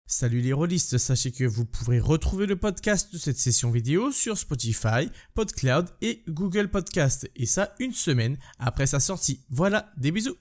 Salut les rôlistes, sachez que vous pourrez retrouver le podcast de cette session vidéo sur Spotify, PodCloud et Google Podcast. Et ça, une semaine après sa sortie. Voilà, des bisous.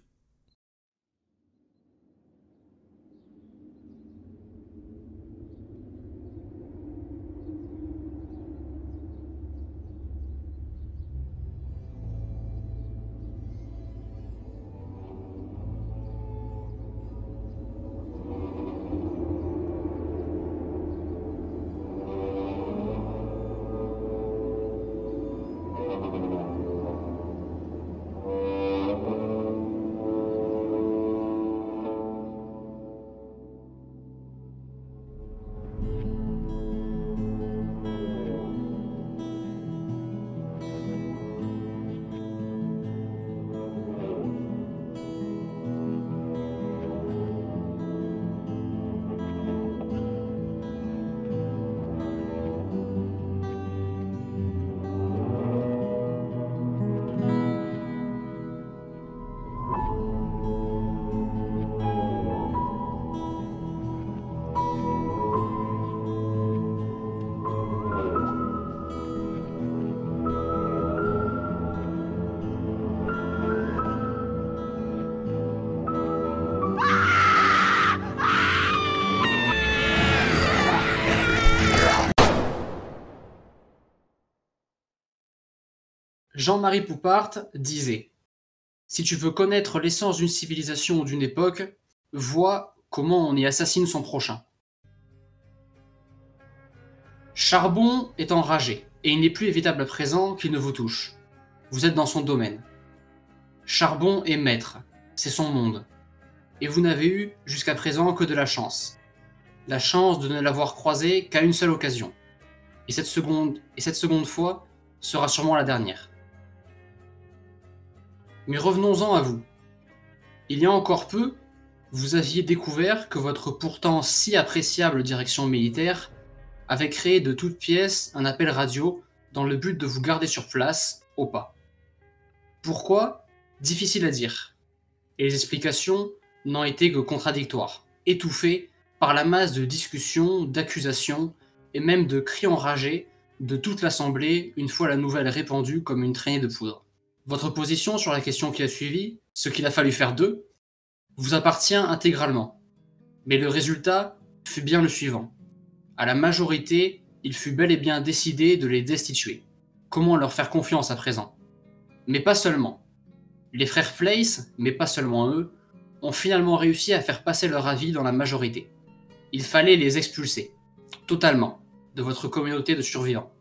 Jean-Marie Poupart disait « Si tu veux connaître l'essence d'une civilisation ou d'une époque, vois comment on y assassine son prochain. » Charbon est enragé, et il n'est plus évitable à présent qu'il ne vous touche. Vous êtes dans son domaine. Charbon est maître, c'est son monde. Et vous n'avez eu, jusqu'à présent, que de la chance. La chance de ne l'avoir croisé qu'à une seule occasion. Et cette seconde fois sera sûrement la dernière. Mais revenons-en à vous. Il y a encore peu, vous aviez découvert que votre pourtant si appréciable direction militaire avait créé de toutes pièces un appel radio dans le but de vous garder sur place, au pas. Pourquoi? Difficile à dire. Et les explications n'ont été que contradictoires, étouffées par la masse de discussions, d'accusations et même de cris enragés de toute l'assemblée une fois la nouvelle répandue comme une traînée de poudre. Votre position sur la question qui a suivi, ce qu'il a fallu faire d'eux, vous appartient intégralement. Mais le résultat fut bien le suivant. À la majorité, il fut bel et bien décidé de les destituer. Comment leur faire confiance à présent? Mais pas seulement. Les frères Place, mais pas seulement eux, ont finalement réussi à faire passer leur avis dans la majorité. Il fallait les expulser, totalement, de votre communauté de survivants.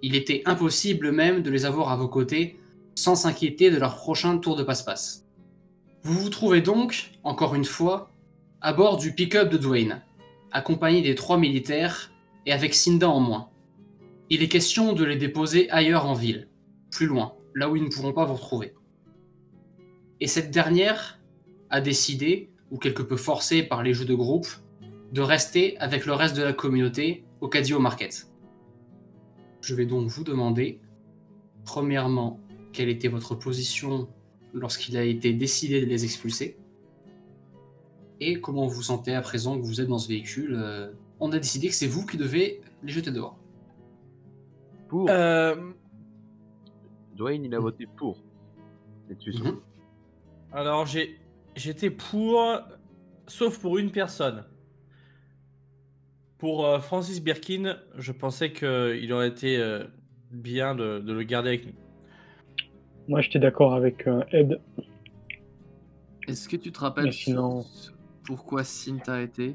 Il était impossible même de les avoir à vos côtés sans s'inquiéter de leur prochain tour de passe-passe. Vous vous trouvez donc, encore une fois, à bord du pick-up de Dwayne, accompagné des 3 militaires et avec Cinda en moins. Il est question de les déposer ailleurs en ville, plus loin, là où ils ne pourront pas vous retrouver. Et cette dernière a décidé, ou quelque peu forcée par les jeux de groupe, de rester avec le reste de la communauté au Cadio Market. Je vais donc vous demander, premièrement, quelle était votre position lorsqu'il a été décidé de les expulser, et comment vous vous sentez à présent que vous êtes dans ce véhicule. On a décidé que c'est vous qui devez les jeter dehors. Pour. Dwayne, il a voté pour. Mhm. Alors j'étais pour, sauf pour une personne. Pour Francis Birkin, je pensais qu'il aurait été bien de le garder avec nous. Moi, j'étais d'accord avec Ed. Est-ce que tu te rappelles Mais sinon- pourquoi Cinta a été?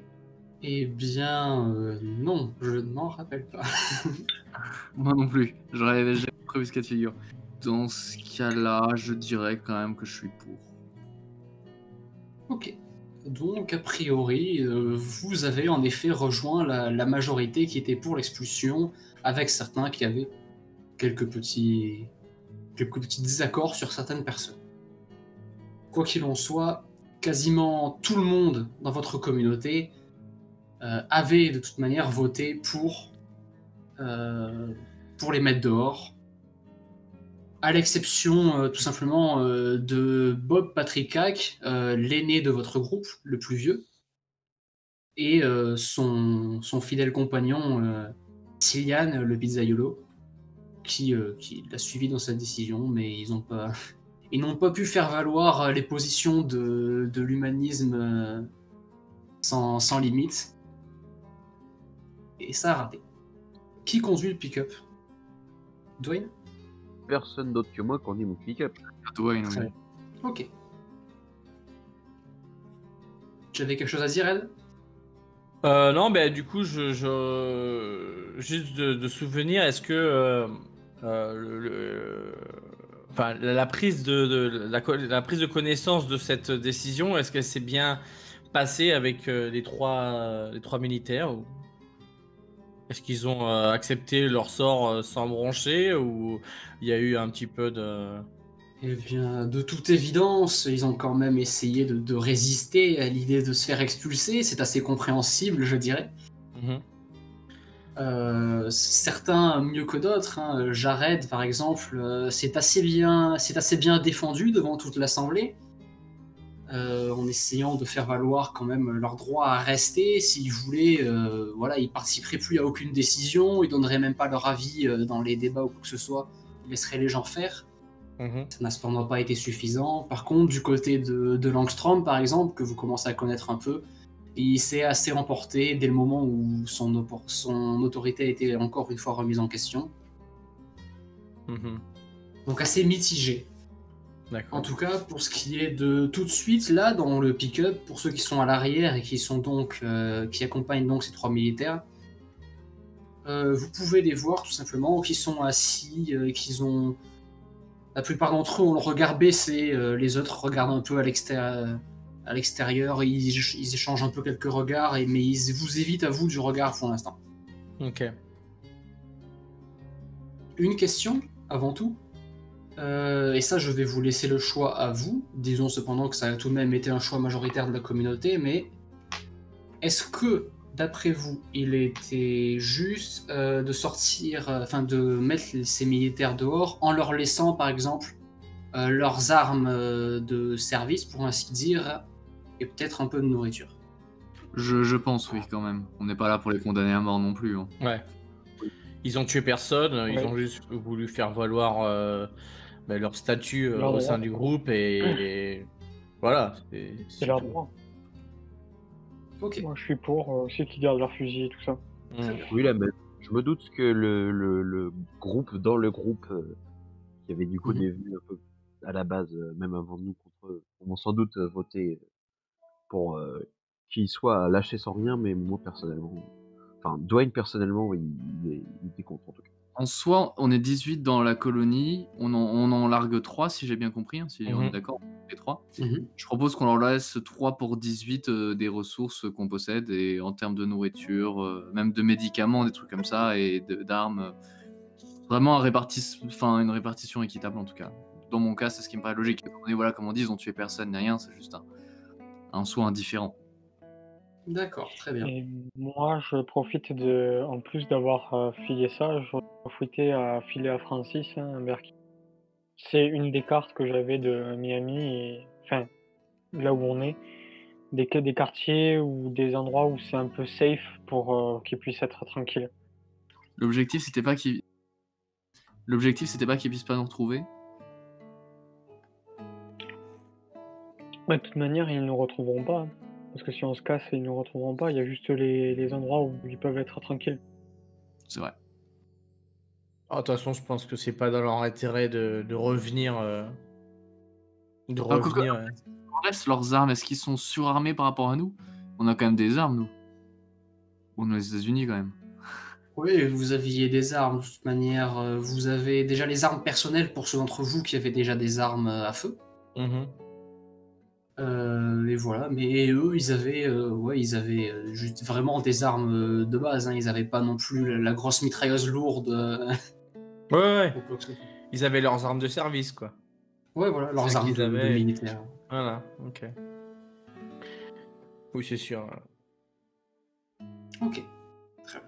Eh bien, non, je ne m'en rappelle pas. Moi non plus, j'avais prévu ce cas de figure. Dans ce cas-là, je dirais quand même que je suis pour. Ok. Donc, a priori, vous avez en effet rejoint la majorité qui était pour l'expulsion, avec certains qui avaient quelques petits désaccords sur certaines personnes. Quoi qu'il en soit, quasiment tout le monde dans votre communauté avait de toute manière voté pour les mettre dehors, à l'exception tout simplement de Bob Patrick Hack, l'aîné de votre groupe, le plus vieux, et son fidèle compagnon Cillian, le pizzaiolo, qui l'a suivi dans sa décision, mais ils n'ont pas pu faire valoir les positions de l'humanisme sans limite. Et ça a raté. Qui conduit le pick-up? Dwayne? Personne d'autre que moi conduit mon pick-up. Dwayne, Très oui. bien. Ok. Tu avais quelque chose à dire, Ed? Non, du coup, juste de souvenir, est-ce que enfin, la prise la prise de connaissance de cette décision, est-ce qu'elle s'est bien passée avec les trois militaires ou est-ce qu'ils ont accepté leur sort sans broncher ou il y a eu un petit peu de... Eh bien, de toute évidence, ils ont quand même essayé de résister à l'idée de se faire expulser. C'est assez compréhensible, je dirais. Mhm. Certains mieux que d'autres, hein. Jared, par exemple, c'est assez bien défendu devant toute l'Assemblée, en essayant de faire valoir quand même leur droit à rester. S'ils voulaient, voilà, ils participeraient plus à aucune décision, ils donneraient même pas leur avis dans les débats ou quoi que ce soit, ils laisseraient les gens faire. Mhm. Ça n'a cependant pas été suffisant. Par contre, du côté de Langstrom, par exemple, que vous commencez à connaître un peu, il s'est assez emporté dès le moment où son autorité a été encore une fois remise en question. Mhm. Donc assez mitigé. En D'accord. tout cas, pour ce qui est de tout de suite, là, dans le pick-up, pour ceux qui sont à l'arrière et qui sont donc qui accompagnent donc ces trois militaires, vous pouvez les voir tout simplement, qui sont assis, qu'ils ont... La plupart d'entre eux ont le regard baissé, les autres regardent un peu à l'extérieur, ils échangent un peu quelques regards, mais ils vous évitent à vous du regard pour l'instant. Ok. Une question, avant tout, et ça je vais vous laisser le choix à vous, disons cependant que ça a tout de même été un choix majoritaire de la communauté, mais est-ce que, d'après vous, il était juste de sortir, de mettre ces militaires dehors en leur laissant par exemple leurs armes de service, pour ainsi dire, et peut-être un peu de nourriture? Je pense, oui, quand même. On n'est pas là pour les condamner à mort non plus. Hein. Ouais. Ils ont tué personne, ils Ouais. ont juste voulu faire valoir leur statut Leur au sein droit. du groupe et voilà. C'est leur droit. Ok. Moi, je suis pour aussi qu'ils gardent leur fusil et tout ça. Mm. Oui, là, mais je me doute que le groupe, dans le groupe, qui avait du coup Mhm. des vues un peu à la base, même avant nous, contre eux, vont sans doute voter pour qu'il soit lâché sans rien, mais moi personnellement, enfin Dwayne personnellement, oui, il était contre en tout cas. En soi, on est 18 dans la colonie. On en largue 3, si j'ai bien compris. Hein, si on est d'accord, les 3. Mhm. Je propose qu'on leur laisse 3 pour 18 des ressources qu'on possède. Et en termes de nourriture, même de médicaments, des trucs comme ça, et d'armes. Vraiment une répartition équitable en tout cas. Dans mon cas, c'est ce qui me paraît logique. Et voilà, comme on dit, ils ont tué personne ni rien, c'est juste un soi indifférent. D'accord, très bien. Et moi, je profite en plus d'avoir filé ça, je profitais à filer à Francis, hein, c'est une des cartes que j'avais de Miami, enfin, là où on est, des quartiers ou des endroits où c'est un peu safe pour qu'ils puissent être tranquilles. L'objectif, c'était pas qu'ils puissent pas nous retrouver. De toute manière, ils ne nous retrouveront pas, hein, parce que si on se casse, ils ne nous retrouveront pas. Il y a juste les endroits où ils peuvent être tranquilles. C'est vrai. Ah, de toute façon, je pense que c'est pas dans leur intérêt de revenir. De Ah, quoique, revenir. on laisse leurs armes. Est-ce qu'ils sont surarmés par rapport à nous? On a quand même des armes, nous. On est aux États-Unis quand même. Oui, vous aviez des armes, de toute manière. Vous avez déjà les armes personnelles pour ceux d'entre vous qui avaient déjà des armes à feu. Mhm. Et voilà, mais eux, ils avaient juste vraiment des armes de base. Hein. Ils n'avaient pas non plus la grosse mitrailleuse lourde. Ouais. Ou quoi que ce soit. Ils avaient leurs armes de service, quoi. Ouais, voilà, leurs C'est armes qu'ils de avaient. militaires. Voilà, ok. Oui, c'est sûr. Ok, très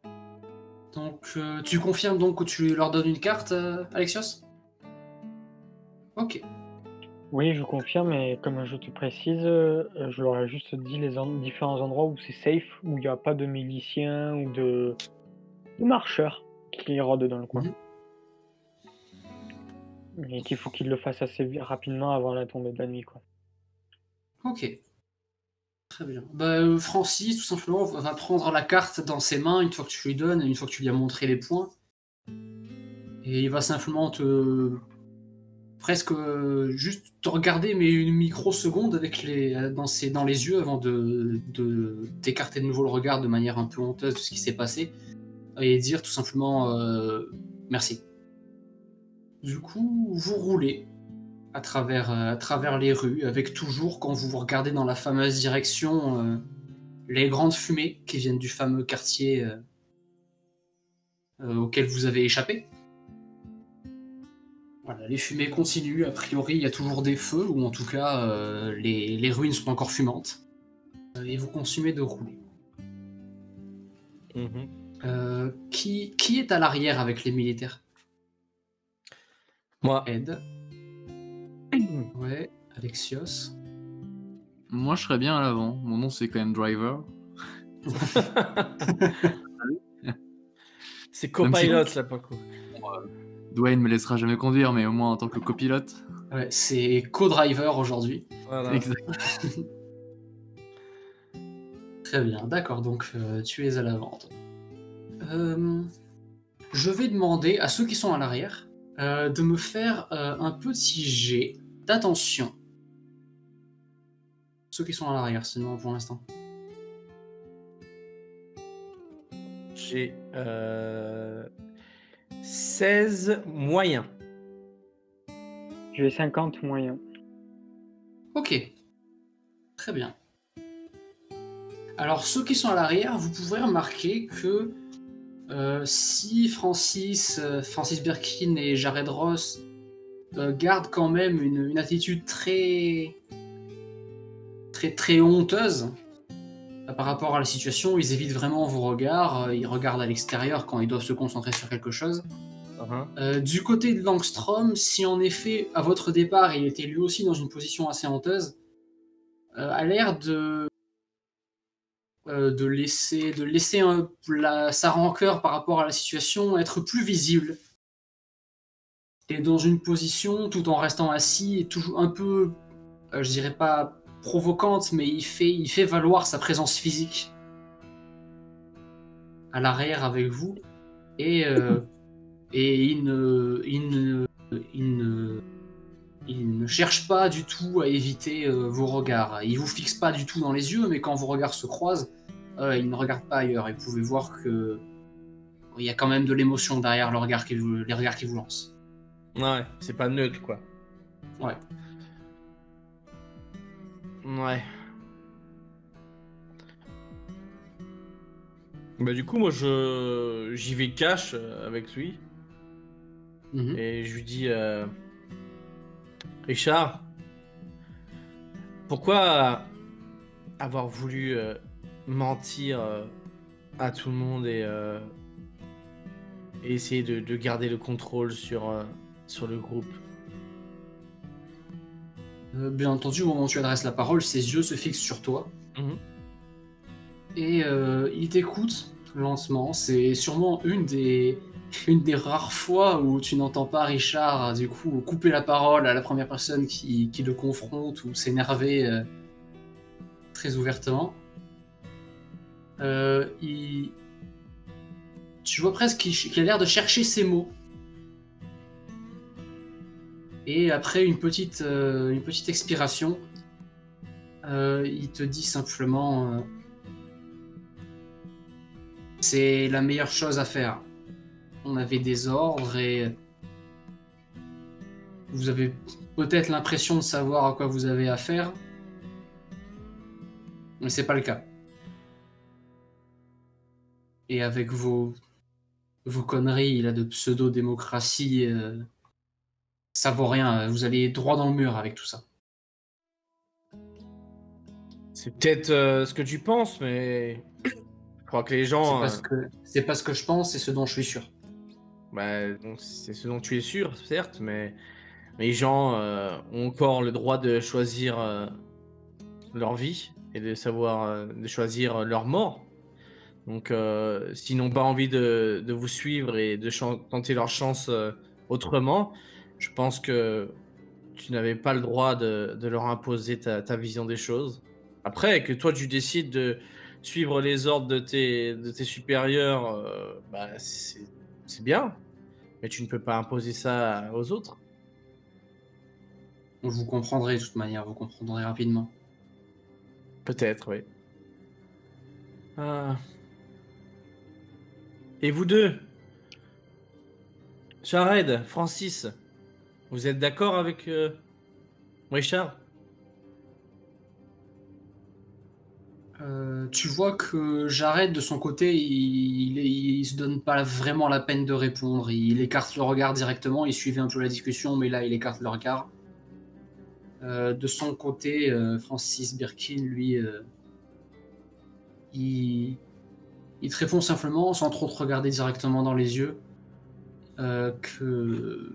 bien. Donc, tu confirmes donc que tu leur donnes une carte, Alexios? Ok. Oui, je confirme, et comme je te précise, je leur ai juste dit les différents endroits où c'est safe, où il y a pas de miliciens ou de marcheurs qui rôdent dans le coin. Mhm. Et qu'il faut qu'ils le fassent assez rapidement avant la tombée de la nuit, quoi. Ok, très bien. Bah, Francis, tout simplement, va prendre la carte dans ses mains une fois que tu lui donnes, une fois que tu lui as montré les points. Et il va simplement presque juste te regarder, mais une microseconde avec dans les yeux avant de t'écarter de nouveau le regard de manière un peu honteuse de ce qui s'est passé. Et dire tout simplement merci. Du coup, vous roulez à travers les rues, avec toujours, quand vous vous regardez dans la fameuse direction, les grandes fumées qui viennent du fameux quartier auquel vous avez échappé. Voilà, les fumées continuent, a priori il y a toujours des feux, ou en tout cas les ruines sont encore fumantes. Et vous continuez de rouler. Qui est à l'arrière avec les militaires? Moi. Ed. Ouais, Alexios. Moi, je serais bien à l'avant. Mon nom, c'est quand même Driver. C'est copilote, Même si- là, pas cool. Dwayne me laissera jamais conduire, mais au moins en tant que copilote. Ouais, c'est co-driver aujourd'hui. Voilà. Exact. Très bien, d'accord, donc tu es à l'avant. Je vais demander à ceux qui sont à l'arrière de me faire un petit jet d'attention. Ceux qui sont à l'arrière, sinon pour l'instant. J'ai 16 moyens. J'ai 50 moyens. Ok, très bien. Alors ceux qui sont à l'arrière, vous pouvez remarquer que si Francis Birkin et Jared Ross gardent quand même une attitude très honteuse par rapport à la situation, ils évitent vraiment vos regards, ils regardent à l'extérieur quand ils doivent se concentrer sur quelque chose. Du côté de Langstrom, si en effet, à votre départ, il était lui aussi dans une position assez honteuse, a l'air de laisser sa rancœur par rapport à la situation être plus visible. Et dans une position, tout en restant assis, et toujours un peu, je dirais pas provocante, mais il fait valoir sa présence physique à l'arrière avec vous. Et il ne cherche pas du tout à éviter vos regards. Il vous fixe pas du tout dans les yeux, mais quand vos regards se croisent, il ne regarde pas ailleurs. Et vous pouvez voir que il y a quand même de l'émotion derrière les regards qu'il vous lance. Ouais, c'est pas neutre, quoi. Ouais. Ouais. Bah du coup, moi, j'y vais cash avec lui. Mhm. Et je lui dis... Richard, pourquoi avoir voulu mentir à tout le monde et essayer de garder le contrôle sur le groupe? Bien entendu, au moment où tu adresses la parole, ses yeux se fixent sur toi. Mhm. Et il t'écoute lentement. C'est sûrement une des rares fois où tu n'entends pas Richard, du coup, couper la parole à la première personne qui le confronte ou s'énerver très ouvertement. Tu vois presque qu'il a l'air de chercher ses mots. Et après une petite expiration, il te dit simplement c'est la meilleure chose à faire. On avait des ordres et vous avez peut-être l'impression de savoir à quoi vous avez affaire, mais c'est pas le cas. Et avec vos conneries là de pseudo-démocratie, ça vaut rien. Vous allez droit dans le mur avec tout ça. C'est peut-être ce que tu penses, mais je crois que les gens... C'est pas ce que je pense, c'est ce dont je suis sûr. Bah, donc, c'est ce dont tu es sûr, certes, mais les gens ont encore le droit de choisir leur vie et de savoir de choisir leur mort. Donc, s'ils n'ont pas envie de vous suivre et de tenter leur chance autrement, je pense que tu n'avais pas le droit de leur imposer ta vision des choses. Après, que toi tu décides de suivre les ordres de tes supérieurs, bah, c'est bien, mais tu ne peux pas imposer ça aux autres. Vous comprendrez de toute manière, vous comprendrez rapidement. Peut-être, oui. Ah. Et vous deux, Jared, Francis, vous êtes d'accord avec Richard? Tu vois que Jared, de son côté, il se donne pas vraiment la peine de répondre. Il écarte le regard directement, il suivait un peu la discussion, mais là, il écarte le regard. De son côté, Francis Birkin, lui, il te répond simplement, sans trop te regarder directement dans les yeux, que...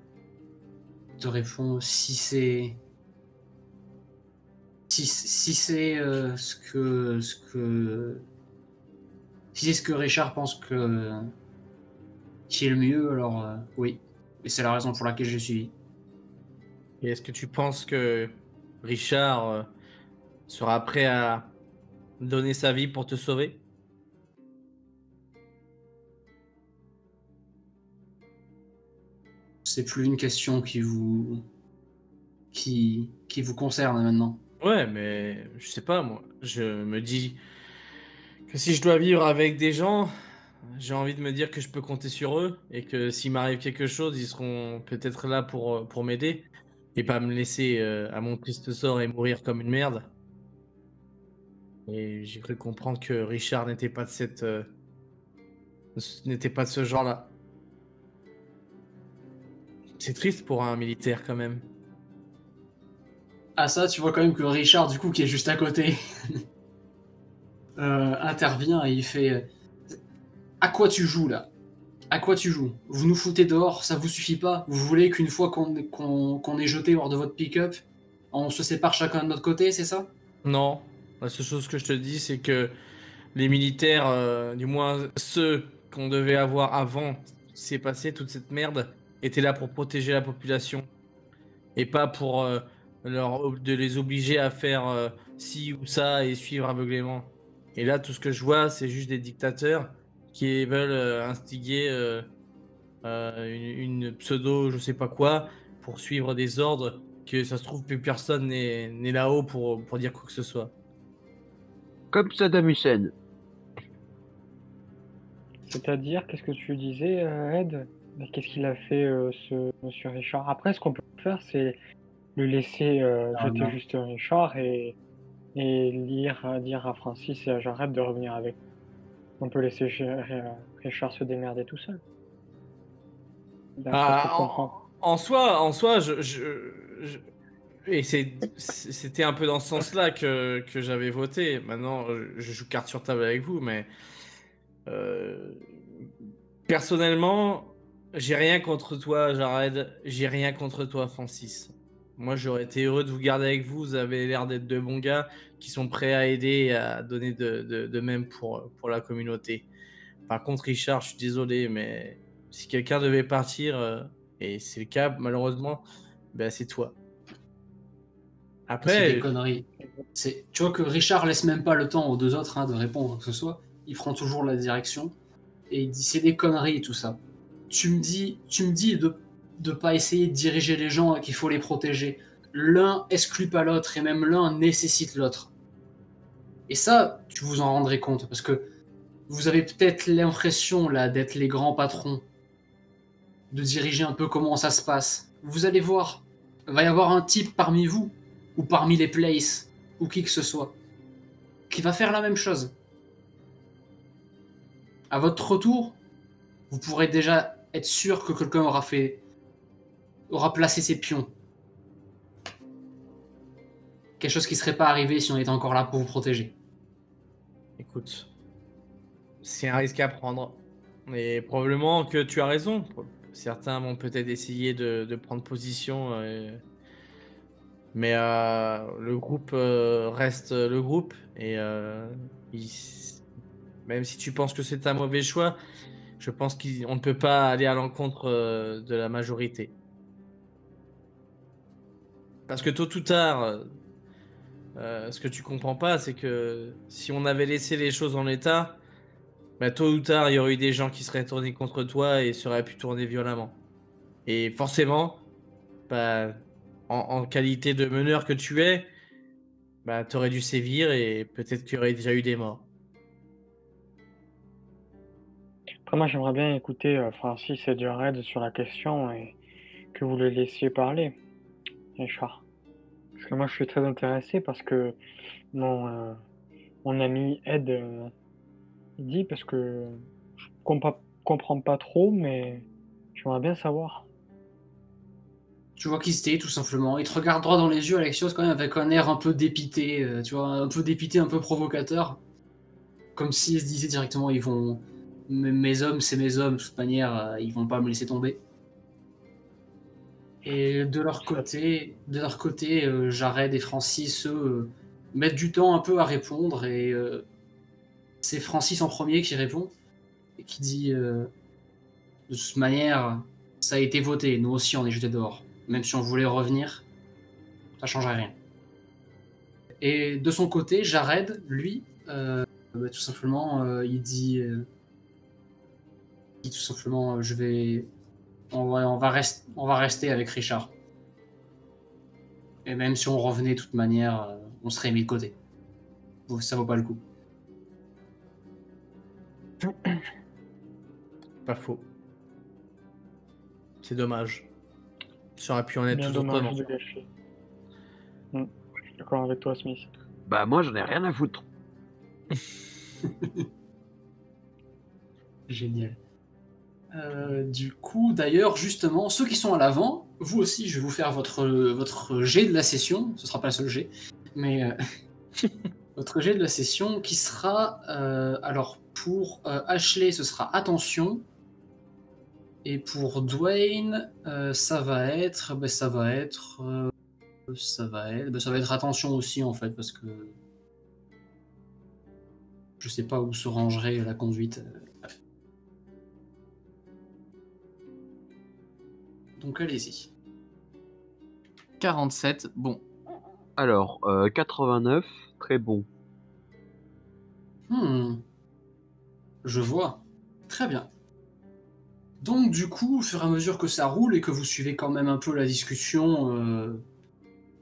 Il te répond, si c'est... Si c'est ce que si c'est ce que Richard pense qui est le mieux, alors oui. Et c'est la raison pour laquelle je l'ai suivi. Et est-ce que tu penses que Richard sera prêt à donner sa vie pour te sauver? C'est plus une question qui vous concerne maintenant. Ouais, mais je sais pas, moi. Je me dis que si je dois vivre avec des gens, j'ai envie de me dire que je peux compter sur eux et que s'il m'arrive quelque chose, ils seront peut-être là pour m'aider et pas me laisser à mon triste sort et mourir comme une merde. Et j'ai cru comprendre que Richard n'était pas de n'était pas de ce genre-là. C'est triste pour un militaire quand même. Ah ça, tu vois quand même que Richard, du coup, qui est juste à côté, intervient et il fait à quoi tu joues là? À quoi tu joues? Vous nous foutez dehors, ça vous suffit pas? Vous voulez qu'une fois qu'on est jeté hors de votre pick-up, on se sépare chacun de notre côté, c'est ça? Non, la seule chose que je te dis, c'est que les militaires, du moins ceux qu'on devait avoir avant ce qui s'est passé, toute cette merde, étaient là pour protéger la population et pas pour de les obliger à faire ci ou ça et suivre aveuglément. Et là, tout ce que je vois, c'est juste des dictateurs qui veulent instiguer une pseudo, je sais pas quoi, pour suivre des ordres que ça se trouve plus personne n'est là-haut pour dire quoi que ce soit. Comme Saddam Hussein. C'est-à-dire, qu'est-ce que tu disais, Ed? Mais qu'est-ce qu'il a fait, ce monsieur Richard? Après, ce qu'on peut faire, c'est le laisser jeter non. juste Richard et dire à Francis et à Jared de revenir avec. On peut laisser Richard se démerder tout seul. D'après ce que je comprends. En soi, et c'était un peu dans ce sens-là que j'avais voté. Maintenant, je joue carte sur table avec vous, mais personnellement, j'ai rien contre toi, Jared. J'ai rien contre toi, Francis. Moi, j'aurais été heureux de vous garder avec vous. Vous avez l'air d'être de bons gars qui sont prêts à aider et à donner de même pour la communauté. Par contre, Richard, je suis désolé, mais si quelqu'un devait partir, et c'est le cas, malheureusement, ben c'est toi. C'est Après, des conneries. Tu vois que Richard laisse même pas le temps aux deux autres de répondre que ce soit. Il prend toujours la direction et il dit c'est des conneries tout ça. Tu me dis de pas essayer de diriger les gens et qu'il faut les protéger. L'un exclut pas l'autre et même l'un nécessite l'autre. Et ça, tu vous en rendrez compte parce que vous avez peut-être l'impression là d'être les grands patrons, de diriger un peu comment ça se passe. Vous allez voir, il va y avoir un type parmi vous ou parmi les places ou qui que ce soit qui va faire la même chose. À votre retour, vous pourrez déjà être sûr que quelqu'un aura placé ses pions. Quelque chose qui serait pas arrivé si on était encore là pour vous protéger. écoute, c'est un risque à prendre. Et probablement que tu as raison. Certains vont peut-être essayer de prendre position, mais le groupe reste le groupe. Et même si tu penses que c'est un mauvais choix, je pense qu'on ne peut pas aller à l'encontre de la majorité. Parce que tôt ou tard, ce que tu comprends pas, c'est que si on avait laissé les choses en l'état, bah, tôt ou tard, il y aurait eu des gens qui seraient tournés contre toi et seraient pu tourner violemment. Et forcément, bah, en qualité de meneur que tu es, bah, tu aurais dû sévir et peut-être qu'il y aurait déjà eu des morts. Après, moi, j'aimerais bien écouter Francis et Jared sur la question et que vous les laissiez parler, Richard. Parce que moi, je suis très intéressé parce que mon ami Ed, il dit parce que je comprends pas trop, mais j'aimerais bien savoir. Tu vois qu'il se tait, tout simplement. Il te regarde droit dans les yeux, Alexios, quand même, avec un air un peu dépité, tu vois, un peu dépité, un peu provocateur. Comme s'il se disait directement, ils vont... Mes hommes, c'est mes hommes, de toute manière, ils vont pas me laisser tomber. Et de leur côté, Jared et Francis, eux, mettent du temps un peu à répondre, et c'est Francis en premier qui répond, et qui dit de toute manière, ça a été voté, nous aussi on est jetés dehors. Même si on voulait revenir, ça changerait rien. Et de son côté, Jared, lui, tout simplement, il dit tout simplement, on va rester avec Richard. Et même si on revenait de toute manière, on serait mis de côté. Ça vaut pas le coup. Pas faux. C'est dommage. Ça aurait pu en être Bien tout dommage autrement. de gâcher. Je suis d'accord avec toi, Smith. Bah moi j'en ai rien à foutre. Génial. Du coup, d'ailleurs, justement, ceux qui sont à l'avant, vous aussi, je vais vous faire votre jet de la session. Ce sera pas le seul jet, mais votre jet de la session qui sera... alors, pour Ashley, ce sera attention. Et pour Dwayne, ça va être attention aussi, en fait, parce que je sais pas où se rangerait la conduite. Donc allez-y. 47, bon. Alors, 89, très bon. Je vois. Très bien. Donc du coup, au fur et à mesure que ça roule et que vous suivez quand même un peu la discussion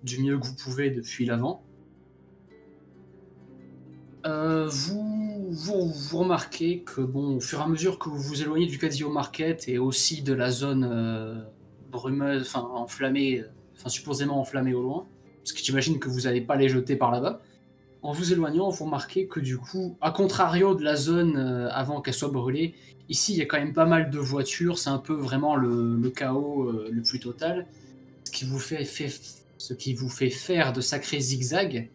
du mieux que vous pouvez depuis l'avant, vous remarquez que bon, au fur et à mesure que vous vous éloignez du Casio Market et aussi de la zone brumeuse, enfin enflammée, supposément enflammée au loin, parce que j'imagine que vous n'allez pas les jeter par là-bas, en vous éloignant, vous remarquez que du coup, à contrario de la zone avant qu'elle soit brûlée, ici il y a quand même pas mal de voitures, c'est un peu vraiment le chaos le plus total, ce qui vous fait faire de sacrés zigzags,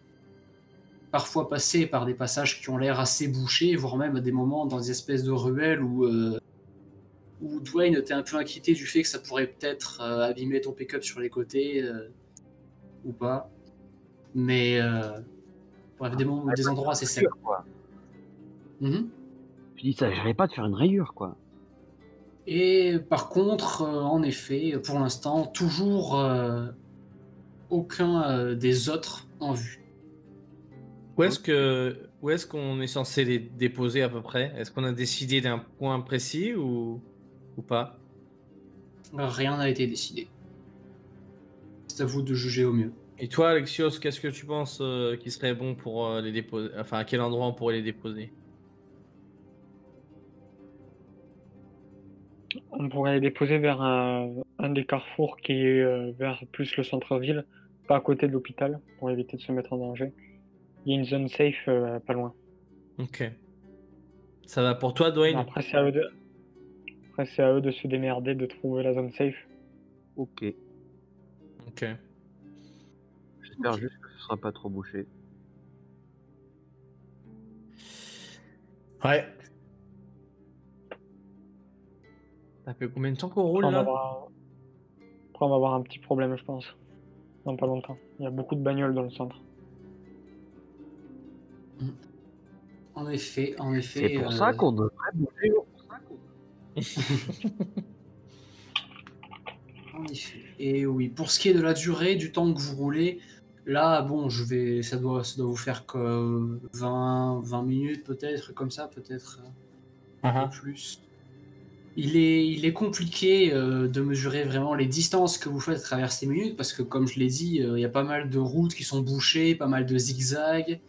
parfois passer par des passages qui ont l'air assez bouchés, voire même à des moments dans des espèces de ruelles où Dwayne était un peu inquiété du fait que ça pourrait peut-être abîmer ton pick-up sur les côtés ou pas. Mais bref, des endroits assez secs. Quoi. Mhm. Je dis ça, j'arrivais pas de faire une rayure quoi. Et par contre, en effet, pour l'instant, toujours aucun des autres en vue. Où est-ce qu'on est censé les déposer à peu près? Est-ce qu'on a décidé d'un point précis ou pas? Rien n'a été décidé. C'est à vous de juger au mieux. Et toi, Alexios, qu'est-ce que tu penses qui serait bon pour les déposer? Enfin, à quel endroit on pourrait les déposer? On pourrait les déposer vers un des carrefours qui est vers plus le centre-ville, pas à côté de l'hôpital, pour éviter de se mettre en danger. Il y a une zone safe pas loin. Ok. Ça va pour toi, Dwayne? Après, c'est à eux de se démerder, de trouver la zone safe. Ok. Ok. J'espère juste que ce sera pas trop bouché. Ouais. Ça fait combien de temps qu'on roule Après, là? on va avoir un petit problème, je pense. Dans pas longtemps. Il y a beaucoup de bagnoles dans le centre. En effet, C'est pour ça qu'on devrait bouger. En effet. Et oui, pour ce qui est de la durée, du temps que vous roulez, là, bon, ça doit vous faire que 20 minutes peut-être, comme ça, peut-être un peu plus. Il est compliqué de mesurer vraiment les distances que vous faites à travers ces minutes, parce que comme je l'ai dit, il y a pas mal de routes qui sont bouchées, pas mal de zigzags,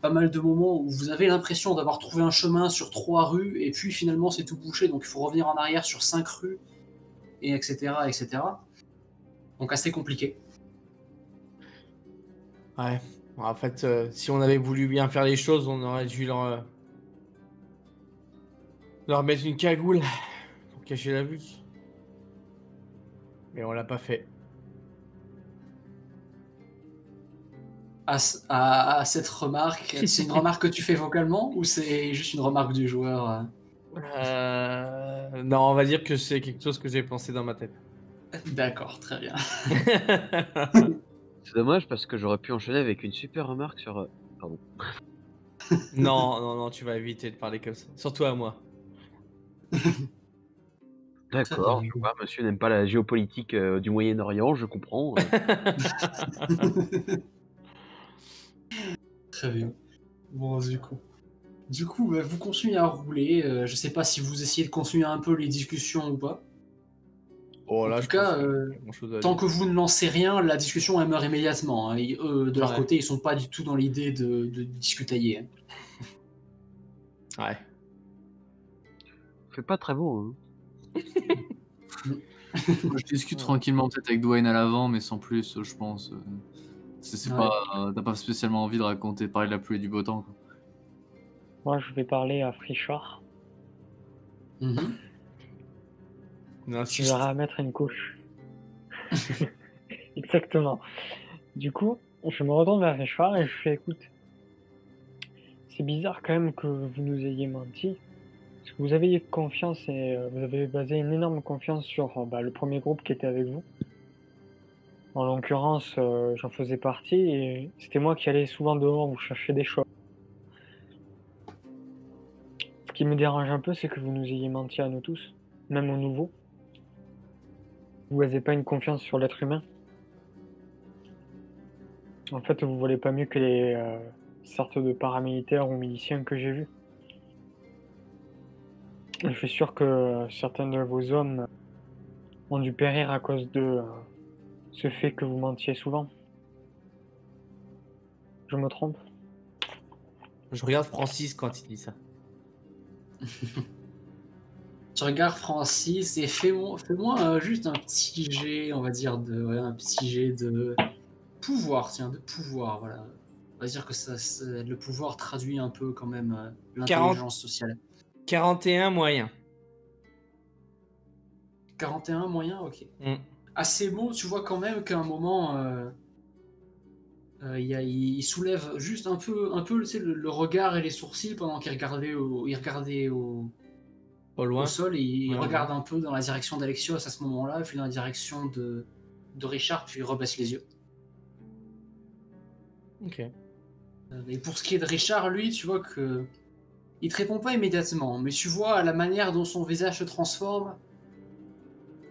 pas mal de moments où vous avez l'impression d'avoir trouvé un chemin sur 3 rues, et puis finalement c'est tout bouché, donc il faut revenir en arrière sur 5 rues, et etc., etc. Donc assez compliqué. Ouais. En fait, si on avait voulu bien faire les choses, on aurait dû leur mettre une cagoule pour cacher la vue. Mais on l'a pas fait. À cette remarque, c'est une remarque que tu fais vocalement ou c'est juste une remarque du joueur Non, on va dire que c'est quelque chose que j'ai pensé dans ma tête. D'accord, très bien. C'est dommage parce que j'aurais pu enchaîner avec une super remarque sur. Pardon. Non, tu vas éviter de parler comme ça. Surtout à moi. D'accord, je vois, monsieur n'aime pas la géopolitique du Moyen-Orient, je comprends. Très bien. Bon, du coup, bah, vous continuez à rouler. Je sais pas si vous essayez de continuer un peu les discussions ou pas. Oh là, En tout cas, tant que vous ne lancez rien, la discussion elle meurt immédiatement. Hein. Et eux, de leur Ouais. côté, ils sont pas du tout dans l'idée de discutailler. Hein. Ouais. Fait pas très beau, hein. Je discute tranquillement peut-être avec Dwayne à l'avant, mais sans plus, je pense. C'est Ouais. pas, t'as pas spécialement envie de parler de la pluie et du beau temps, quoi. Moi, je vais parler à Frichard. Mhm. Je vais remettre une couche. Exactement. Du coup, je me retourne vers Frichard et je fais écoute. C'est bizarre quand même que vous nous ayez menti. Parce que vous avez confiance et vous avez basé une énorme confiance sur le premier groupe qui était avec vous. En l'occurrence, j'en faisais partie et c'était moi qui allais souvent dehors vous chercher des choses. Ce qui me dérange un peu, c'est que vous nous ayez menti à nous tous, même aux nouveaux. Vous n'avez pas une confiance sur l'être humain. En fait, vous valez pas mieux que les sortes de paramilitaires ou miliciens que j'ai vus. Je suis sûr que certains de vos hommes ont dû périr à cause de ce fait que vous mentiez souvent. Je me trompe? Je regarde Francis quand il dit ça. Tu regardes Francis et fais-moi juste un petit jet, on va dire, un petit jet de pouvoir, tiens, de pouvoir, voilà. On va dire que le pouvoir traduit un peu quand même l'intelligence sociale. 41 moyen. 41 moyen, ok. À ces mots, tu vois quand même qu'à un moment, il soulève juste un peu tu sais, le regard et les sourcils pendant qu'il regardait au loin. sol et il Ouais, regarde un peu dans la direction d'Alexios à ce moment-là, puis dans la direction de Richard, puis il rebaisse les yeux. Ok. Et pour ce qui est de Richard, lui, tu vois que il te répond pas immédiatement, mais tu vois à la manière dont son visage se transforme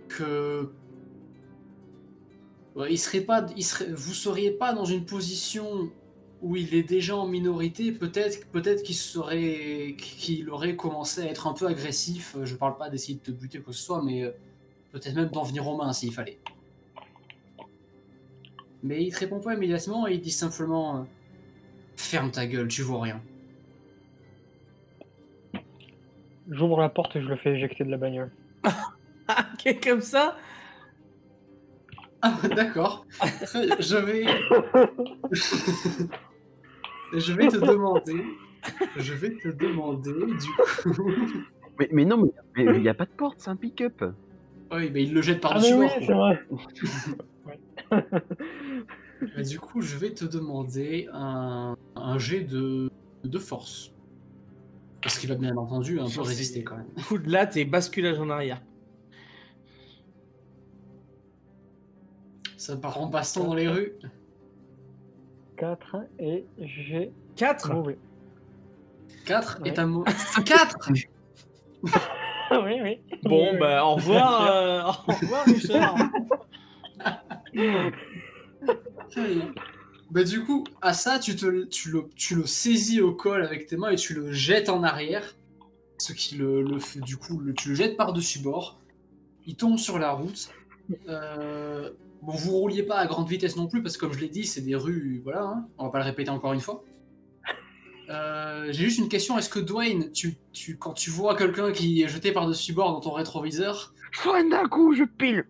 que vous seriez pas dans une position où il est déjà en minorité. Peut-être qu'il aurait commencé à être un peu agressif. Je parle pas d'essayer de te buter quoi que ce soit, mais peut-être même d'en venir aux mains s'il fallait. Mais il te répond pas immédiatement et il dit simplement ferme ta gueule, tu vaux rien. J'ouvre la porte et je le fais éjecter de la bagnole. Ok, comme ça? Ah, d'accord. Je vais te demander, du coup. Mais non, mais il n'y a pas de porte, c'est un pick-up. Oui, mais il le jette Ah par-dessus mais bord. oui, c'est vrai. Et du coup, je vais te demander un jet de force. Parce qu'il va bien entendu un peu résister quand même. Coup de latte et basculage en arrière. Ça part en baston dans les rues. 4 et j'ai 4. mauvais. 4 et Ouais. t'as 4. Oui, oui. Bon, Oui, bah, au revoir, au revoir, Richard. Bah du coup, à ça, tu le saisis au col avec tes mains et tu le jettes en arrière. Ce qui le fait, du coup, tu le jettes par-dessus bord. Il tombe sur la route. Bon, vous rouliez pas à grande vitesse non plus, parce que comme je l'ai dit, c'est des rues, voilà, hein, on va pas le répéter encore une fois. J'ai juste une question, est-ce que Dwayne, quand tu vois quelqu'un qui est jeté par-dessus bord dans ton rétroviseur, Freine d'un coup, je pile.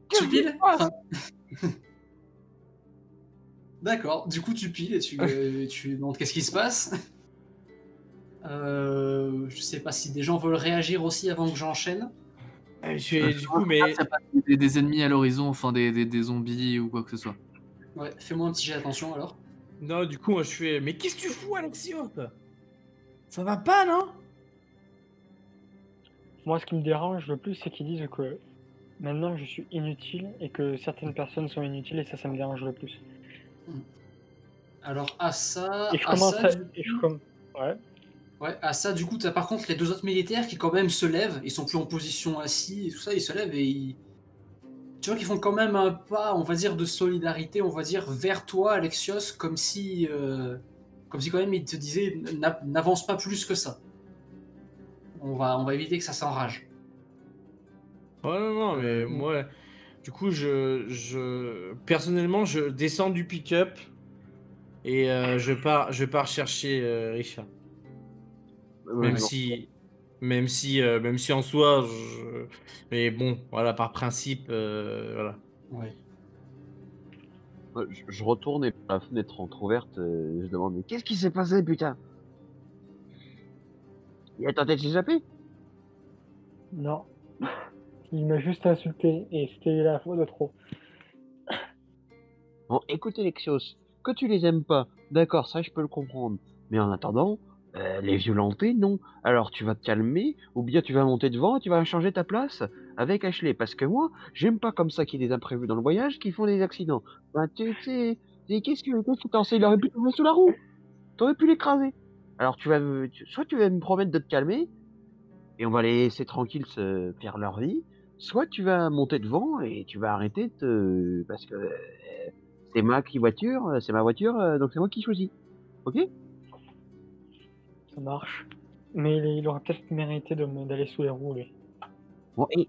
tu piles? se passe Enfin, d'accord, du coup tu piles et tu demandes qu'est-ce qui se passe. Je sais pas si des gens veulent réagir aussi avant que j'enchaîne. Du coup, mais. Il y a pas des ennemis à l'horizon, enfin des zombies ou quoi que ce soit. Ouais, fais-moi un petit jet d'attention alors. Non, du coup, moi, je fais. Mais qu'est-ce que tu fous, Alexios? Ça va pas, non? Moi, ce qui me dérange le plus, c'est qu'ils disent que maintenant je suis inutile et que certaines personnes sont inutiles et ça me dérange le plus. Alors à ça, Et je commence à... du et je coup- com- Ouais. Ouais, à ça, du coup, t'as par contre les deux autres militaires qui quand même se lèvent, ils sont plus en position assis et tout ça, ils se lèvent et tu vois qu'ils font quand même un pas, on va dire, de solidarité, on va dire, vers toi, Alexios, comme si quand même ils te disaient n'avance pas plus que ça. On va éviter que ça s'enrage. Ouais, non, mais moi, du coup, personnellement, je descends du pick-up et je pars chercher Richard. Ouais, non. Même si en soi, mais bon, voilà, par principe, voilà. Ouais. Je retourne et par la fenêtre entrouverte, je demande mais qu'est-ce qui s'est passé, putain? Il a tenté de s'échapper? Non. Il m'a juste insulté et c'était la fois de trop. Bon, écoute, Alexios, que tu les aimes pas, d'accord, ça je peux le comprendre. Mais en attendant, les violenter, non. Alors tu vas te calmer, ou bien tu vas monter devant et tu vas changer ta place avec Ashley. Parce que moi, j'aime pas comme ça qu'il y ait des imprévus dans le voyage qui font des accidents. Ben, tu sais, qu'est-ce que t'en sais? Il aurait pu tomber sous la roue. T'aurais pu l'écraser. Alors soit tu vas me promettre de te calmer, et on va les laisser tranquilles se faire leur vie, soit tu vas monter devant et tu vas arrêter parce que c'est c'est ma voiture, donc c'est moi qui choisis. Ok? Ça marche. Mais il aurait peut-être mérité d'aller sous les roues, lui. Bon, et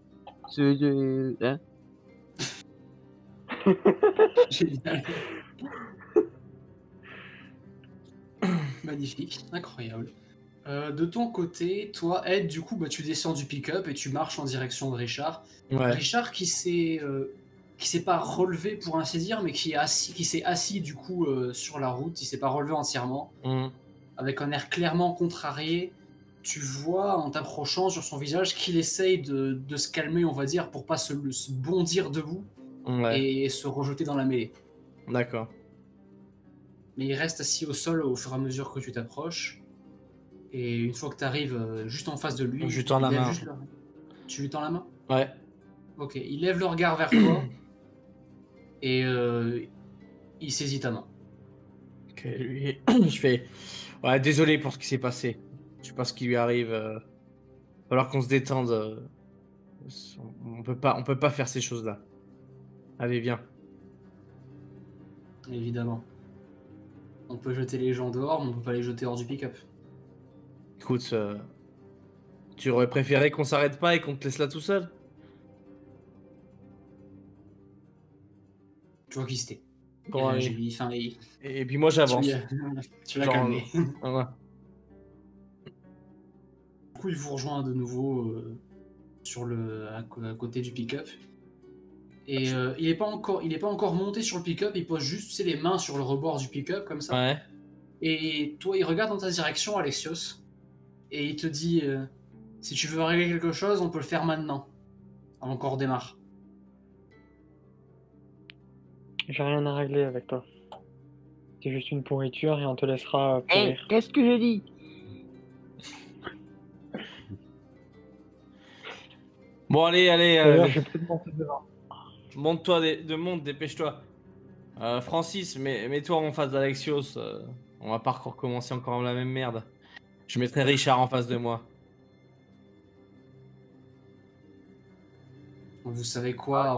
hein? Génial. Magnifique, incroyable. De ton côté, toi, Ed, du coup, bah, tu descends du pick-up et tu marches en direction de Richard. Ouais. Richard qui s'est pas relevé pour ainsi dire, mais qui s'est assis du coup sur la route. Il s'est pas relevé entièrement, Mmh. avec un air clairement contrarié. Tu vois en t'approchant sur son visage qu'il essaye de se calmer, on va dire, pour pas se bondir debout Ouais, et se rejeter dans la mêlée. d'accord. Mais il reste assis au sol au fur et à mesure que tu t'approches. Et une fois que tu arrives juste en face de lui, Je lui tends la il lève main. juste tu lui tends la main? Ouais. Ok, il lève le regard vers toi et il saisit ta main. Ok, lui, je fais. Ouais, désolé pour ce qui s'est passé. Je sais pas ce qui lui arrive. Falloir qu'on se détende. On peut pas faire ces choses-là. Allez, viens. Évidemment. On peut jeter les gens dehors, mais on peut pas les jeter hors du pick-up. Écoute, tu aurais préféré qu'on s'arrête pas et qu'on te laisse là tout seul? Tu vois qu'il s'était. Bon, allez. J'ai dit, enfin, Et puis moi j'avance. tu l'as Genre, calmé. Voilà. Du coup, il vous rejoint de nouveau à côté du pick-up. Et il est pas encore monté sur le pick-up, il pose juste, tu sais, les mains sur le rebord du pick-up comme ça. Ouais. Et toi, il regarde dans ta direction, Alexios, et il te dit si tu veux régler quelque chose, on peut le faire maintenant, avant qu'on redémarre. J'ai rien à régler avec toi. C'est juste une pourriture et on te laissera Hey, pourrir. qu'est-ce que j'ai dit? Bon, allez, D'ailleurs, je vais peut-être monter devant. monte-toi, dépêche-toi. Francis, mets-toi en face d'Alexios. On va pas recommencer encore la même merde. Je mettrai Richard en face de moi. Vous savez quoi,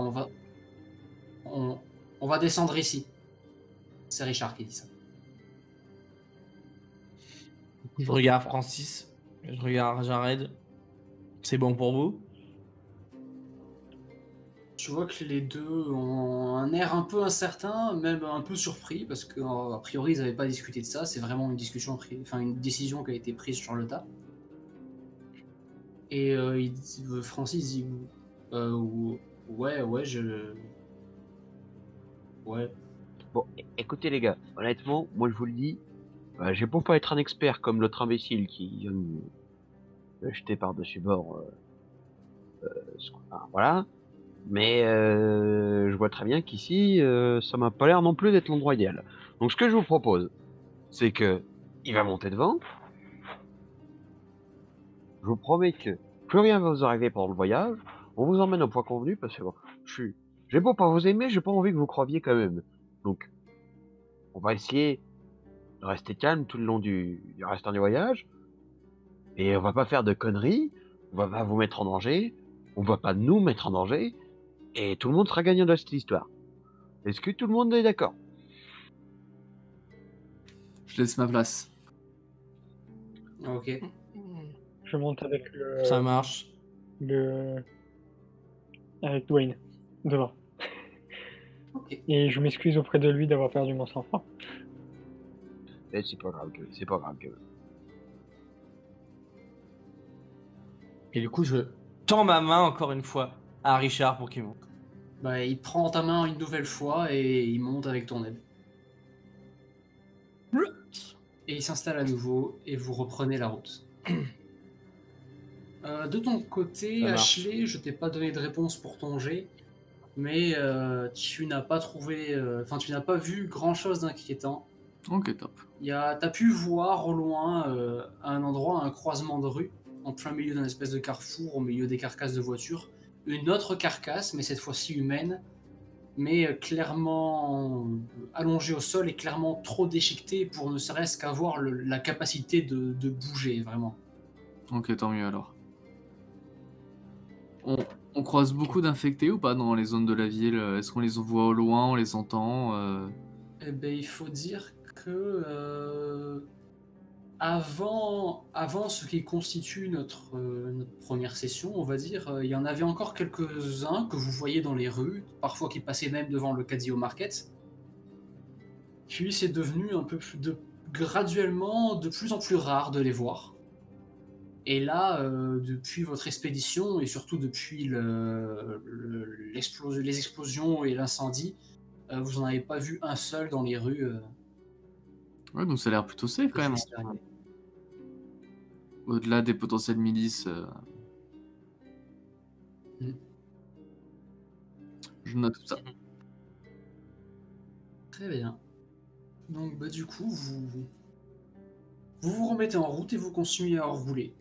on va descendre ici. C'est Richard qui dit ça. Je regarde Francis. Je regarde Jared. C'est bon pour vous? Tu vois que les deux ont un air un peu incertain, même un peu surpris, parce que a priori ils n'avaient pas discuté de ça. C'est vraiment une discussion, une décision qui a été prise sur le tas. Et Francis dit ouais, ouais. Bon, écoutez les gars, honnêtement, moi je vous le dis, j'ai beau pas être un expert comme l'autre imbécile qui vient de me jeter par-dessus bord, voilà, mais je vois très bien qu'ici, ça m'a pas l'air non plus d'être l'endroit idéal. Donc ce que je vous propose, c'est que il va monter devant. Je vous promets que plus rien va vous arriver pendant le voyage. On vous emmène au point convenu parce que bon, j'ai beau pas vous aimer, j'ai pas envie que vous creviez quand même. Donc, on va essayer de rester calme tout le long du restant du voyage. Et on va pas faire de conneries. On va pas vous mettre en danger. On va pas nous mettre en danger. Et tout le monde sera gagnant de cette histoire. Est-ce que tout le monde est d'accord? Je laisse ma place. Ok. Je monte avec Ça marche. avec Dwayne devant. Ok. Et je m'excuse auprès de lui d'avoir perdu mon sang-froid. Et c'est pas grave, c'est pas grave. Et du coup, je tends ma main encore une fois à Richard pour qu'il monte. Bah, il prend ta main une nouvelle fois et il monte avec ton aide. Et il s'installe à nouveau et vous reprenez la route. De ton côté, Ça marche. Ashley, je t'ai pas donné de réponse pour ton jet, mais tu n'as pas trouvé, tu n'as pas vu grand chose d'inquiétant. Ok, top. T'as pu voir au loin, à un endroit, un croisement de rue, en plein milieu d'un espèce de carrefour, au milieu des carcasses de voitures, une autre carcasse, mais cette fois-ci humaine, mais clairement allongée au sol et clairement trop déchiquetée pour ne serait-ce qu'avoir la capacité de bouger, vraiment. Ok, tant mieux alors. On croise beaucoup d'infectés ou pas dans les zones de la ville? Est-ce qu'on les voit au loin, on les entend? Eh ben, il faut dire que avant ce qui constitue notre première session, on va dire, il y en avait encore quelques-uns que vous voyez dans les rues, parfois qui passaient même devant le Cadio Market. Puis c'est devenu un peu graduellement de plus en plus rare de les voir. Et là, depuis votre expédition et surtout depuis les explosions et l'incendie, vous n'en avez pas vu un seul dans les rues. Ouais, donc ça a l'air plutôt safe quand même. Au-delà des potentielles milices. Je note tout ça. Très bien. Donc bah, du coup, vous remettez en route et vous continuez à rouler.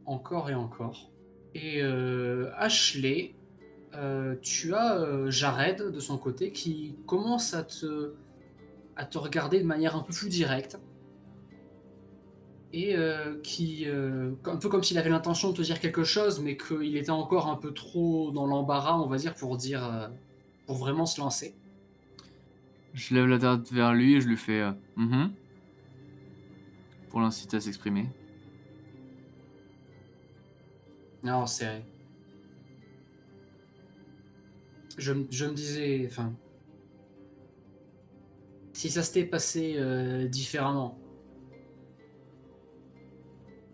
Encore et encore. Et Ashley, tu as Jared de son côté qui commence à te regarder de manière un peu plus directe. Et qui, un peu comme s'il avait l'intention de te dire quelque chose, mais qu'il était encore un peu trop dans l'embarras, on va dire, pour vraiment se lancer. Je lève la tête vers lui et je lui fais pour l'inciter à s'exprimer. Non, c'est... Je me disais, enfin... Si ça s'était passé différemment,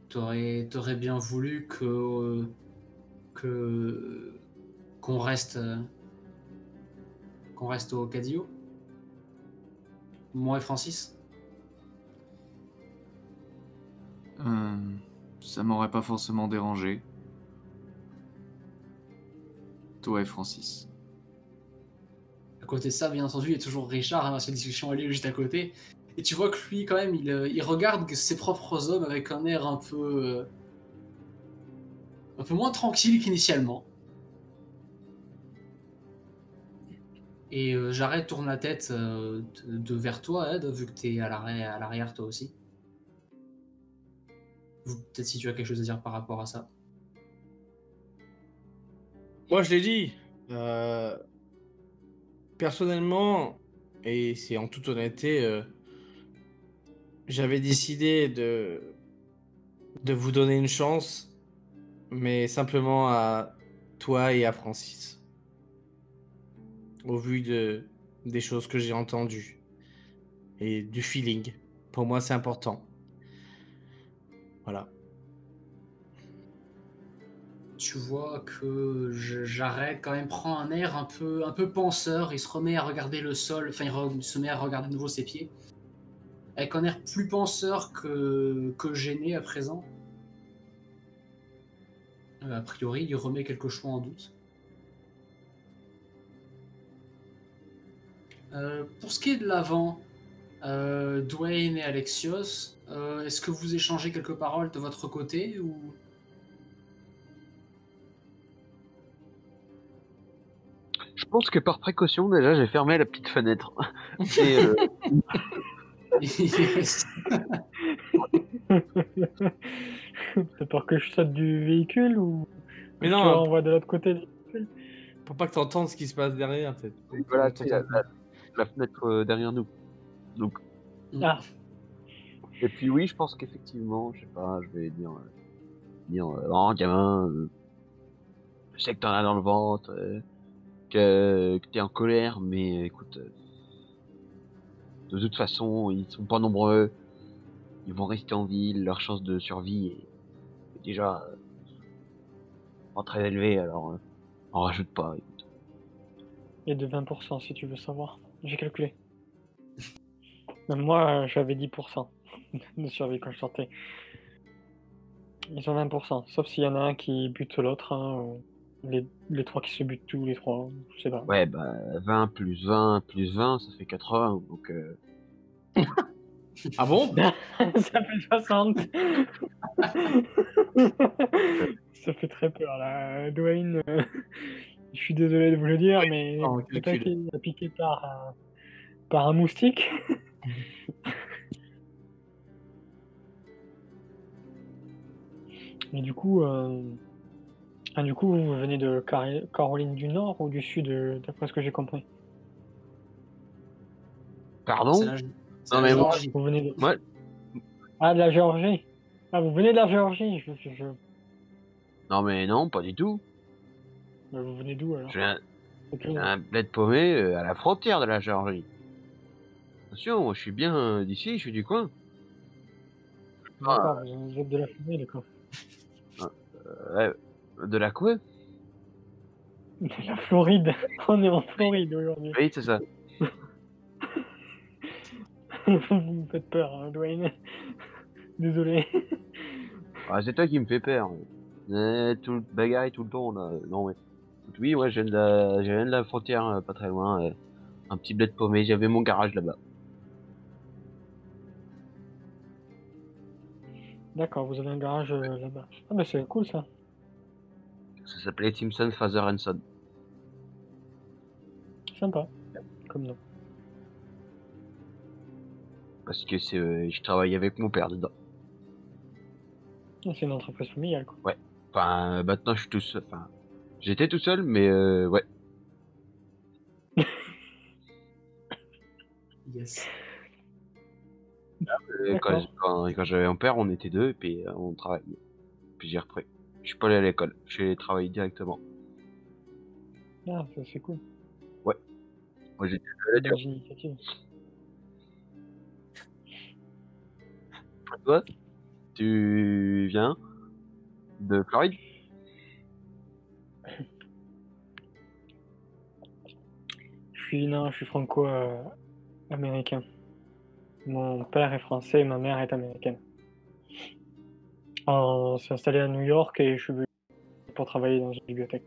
t'aurais bien voulu qu'on reste au Cadio, moi et Francis. Ça m'aurait pas forcément dérangé. Toi et Francis. À côté de ça, bien entendu, il y a toujours Richard, hein, cette discussion a lieu juste à côté. Et tu vois que lui, quand même, il regarde ses propres hommes avec un air un peu moins tranquille qu'initialement. Et Jared tourne la tête vers toi, Ed, vu que t'es à l'arrière toi aussi. Peut-être si tu as quelque chose à dire par rapport à ça. Moi, je l'ai dit. Personnellement, et c'est en toute honnêteté, j'avais décidé de vous donner une chance, mais simplement à toi et à Francis. Au vu des choses que j'ai entendues et du feeling. Pour moi, c'est important. Voilà. Tu vois que Jared quand même prend un air un peu penseur. Il se remet à regarder le sol, enfin il se met à regarder de nouveau ses pieds. Avec un air plus penseur que gêné à présent. A priori, il remet quelque chose en doute. Pour ce qui est de l'avant, Dwayne et Alexios, est-ce que vous échangez quelques paroles de votre côté ou... Je pense que par précaution, déjà, j'ai fermé la petite fenêtre. Et, Yes. T'as peur que je saute du véhicule ou Mais que je te non, renvoie de l'autre côté du véhicule? pour pas que t'entendes ce qui se passe derrière, peut-être. voilà, Pour tu sais, t'entendre. la fenêtre derrière nous. Donc, Ah, et puis oui, je pense qu'effectivement, je sais pas, je vais dire, oh gamin, je sais que t'en as dans le ventre, que t'es en colère, mais écoute, de toute façon, ils sont pas nombreux, ils vont rester en ville, leur chance de survie est déjà pas très élevée, alors on rajoute pas. Écoute. et de 20% si tu veux savoir. J'ai calculé. Même moi, j'avais 10% de survie quand je sortais. Ils ont 20%, sauf s'il y en a un qui bute l'autre, hein, ou les trois qui se butent tous les trois, je sais pas. Ouais, bah 20 plus 20 plus 20, ça fait 80, donc Ah bon? Ça fait 60. Ça fait très peur là. Dwayne, je suis désolé de vous le dire, mais Non, le calcul. taquet a piqué par un moustique. Et du coup, vous venez de Caroline du Nord ou du Sud, d'après ce que j'ai compris? pardon? C'est Non, la mais moi, Géorgie. Vous venez de... moi, Ah, de la Géorgie. Ah, vous venez de la Géorgie. non mais non, pas du tout. Bah, vous venez d'où alors? J'ai un, Ok, j'ai un bled paumé à la frontière de la Géorgie. Attention, moi, je suis bien d'ici, je suis du coin. d'accord, vous êtes de la Floride, d'accord. Ouais, de la quoi? De la Floride. On est en Floride aujourd'hui. Oui, c'est ça. Vous me faites peur, hein, Dwayne. Désolé. Ah, c'est toi qui me fais peur. Tout le bagarre tout le temps là. Non ouais. Écoute, oui, ouais, je viens de la frontière, pas très loin. Un petit bled paumé, j'avais mon garage là-bas. D'accord, vous avez un garage là-bas. Ah bah c'est cool ça. Ça s'appelait Simpson Father and Son. Sympa. Comme nom. Parce que je travaille avec mon père dedans. Ah, c'est une entreprise familiale quoi. Ouais. Enfin, maintenant je suis tout seul. Enfin, j'étais tout seul, mais ouais. Yes. D'accord. Quand j'avais mon père, on était deux et puis on travaillait. Puis j'ai repris. Je suis pas allé à l'école. J'ai travaillé directement. Ah, ça, c'est cool. Moi j'étais à la Belle initiative. Toi, tu viens de Floride? Je suis franco-américain. Mon père est français et ma mère est américaine. On s'est installé à New York et je suis venu pour travailler dans une bibliothèque.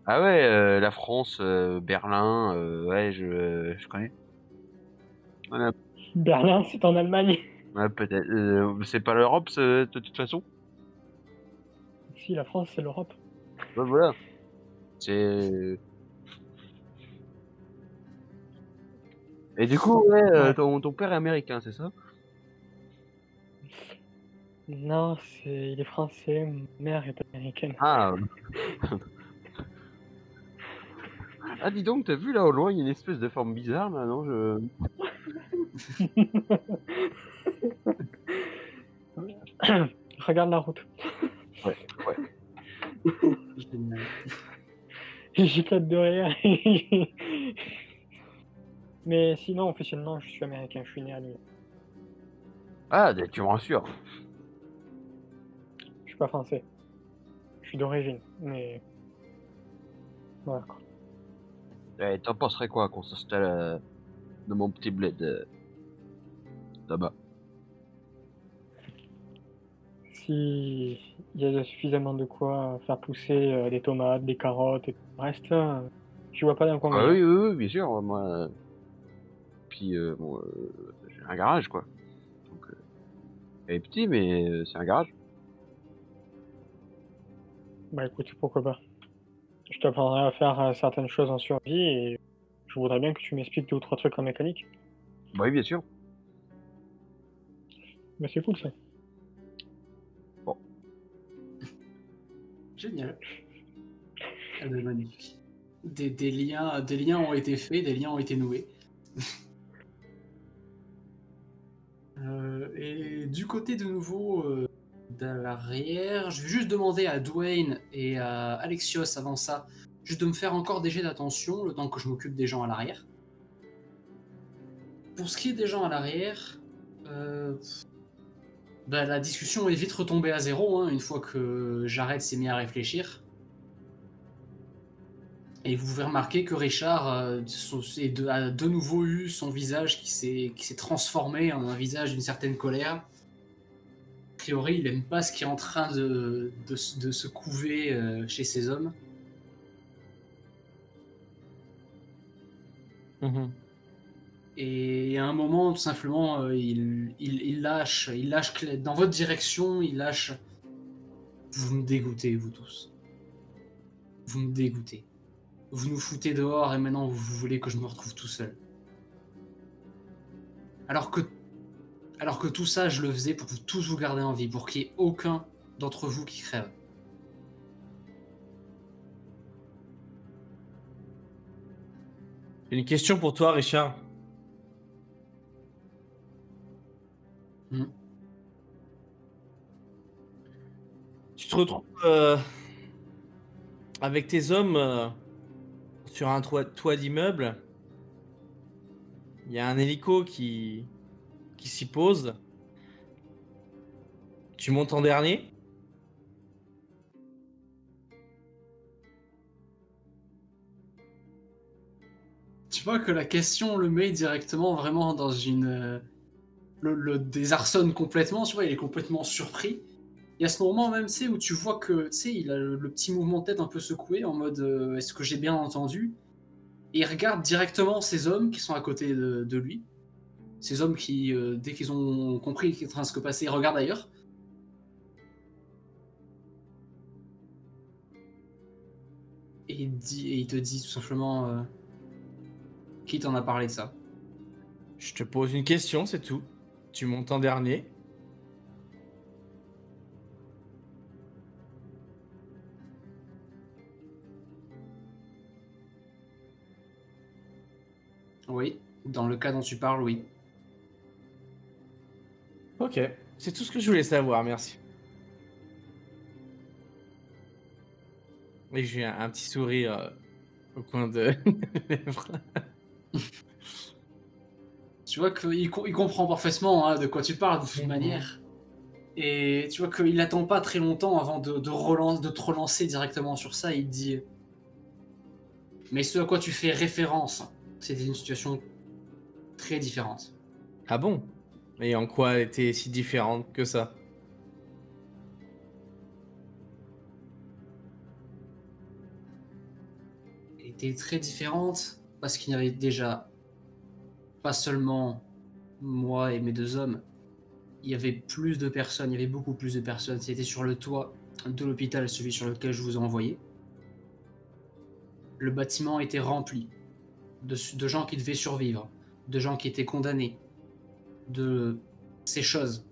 Ah ouais, la France, Berlin, ouais, je connais. Ouais, Berlin, c'est en Allemagne. ouais, peut-être. C'est pas l'Europe, de toute façon. Si, la France, c'est l'Europe. Ouais, voilà. C'est. Et du coup, ouais, Ouais. ton père est américain, c'est ça? Non, il est français, ma mère est américaine. Ah, ah dis donc, t'as vu là au loin, il y a une espèce de forme bizarre là, non je... Regarde la route. Ouais, ouais. Génial. J'éclate de rire. Mais sinon, officiellement, je suis américain, je suis né à Lyon. Ah, tu me rassures. Je suis pas français. Je suis d'origine, mais voilà. Quoi. Eh, t'en penserais quoi qu'on s'installe dans mon petit bled là-bas? Si il y a suffisamment de quoi faire pousser des tomates, des carottes et tout le reste, je vois pas Ah d'inconvénient. oui, oui, oui, bien sûr, moi... Puis, bon, j'ai un garage, quoi. Donc, il est petit, mais c'est un garage. Bah écoute, pourquoi pas. Je t'apprendrai à faire certaines choses en survie et je voudrais bien que tu m'expliques 2 ou 3 trucs en mécanique. Bah oui, bien sûr. Mais c'est cool ça. Bon. Génial. Ah ben, magnifique. Des liens ont été faits, des liens ont été noués. Et du côté de nouveau de l'arrière, je vais juste demander à Dwayne et à Alexios avant ça, juste de me faire encore des jets d'attention le temps que je m'occupe des gens à l'arrière. Pour ce qui est des gens à l'arrière, bah, la discussion est vite retombée à zéro hein, une fois que Jared s'est mis à réfléchir. Et vous pouvez remarquer que Richard a de nouveau eu son visage qui s'est transformé en un visage d'une certaine colère. A priori, il n'aime pas ce qui est en train de se couver chez ces hommes. Et à un moment, tout simplement, il lâche dans votre direction, il lâche. Vous me dégoûtez, vous tous. Vous me dégoûtez. Vous nous foutez dehors et maintenant vous voulez que je me retrouve tout seul. Alors que tout ça, je le faisais pour vous tous vous garder en vie, pour qu'il n'y ait aucun d'entre vous qui crève. J'ai une question pour toi, Richard. Tu te retrouves avec tes hommes sur un toit d'immeuble. Il y a un hélico qui s'y pose. Tu montes en dernier. Tu vois que la question le met directement vraiment dans une... le désarçonne complètement, tu vois, il est complètement surpris. Et à ce moment même, tu sais, où tu vois que, tu sais, il a le petit mouvement de tête un peu secoué, en mode est-ce que j'ai bien entendu? Et il regarde directement ces hommes qui sont à côté de lui. Ces hommes qui, dès qu'ils ont compris qu'il est en train de se passer, regardent ailleurs. Et il te dit tout simplement qui t'en a parlé de ça. Je te pose une question, c'est tout. Tu montes en dernier. Oui, dans le cas dont tu parles, oui. Ok, c'est tout ce que je voulais savoir, merci. Et j'ai un petit sourire au coin de lèvres. Tu vois qu'il comprend parfaitement hein, de quoi tu parles de toute manière. Et tu vois qu'il n'attend pas très longtemps avant de te relancer directement sur ça. Il te dit mais ce à quoi tu fais référence, c'était une situation très différente. Ah bon? Et en quoi elle était si différente que ça? Elle était très différente parce qu'il y avait déjà pas seulement moi et mes 2 hommes. Il y avait plus de personnes, il y avait beaucoup plus de personnes. C'était sur le toit de l'hôpital, celui sur lequel je vous ai envoyé. Le bâtiment était rempli de gens qui devaient survivre. de gens qui étaient condamnés, de ces choses.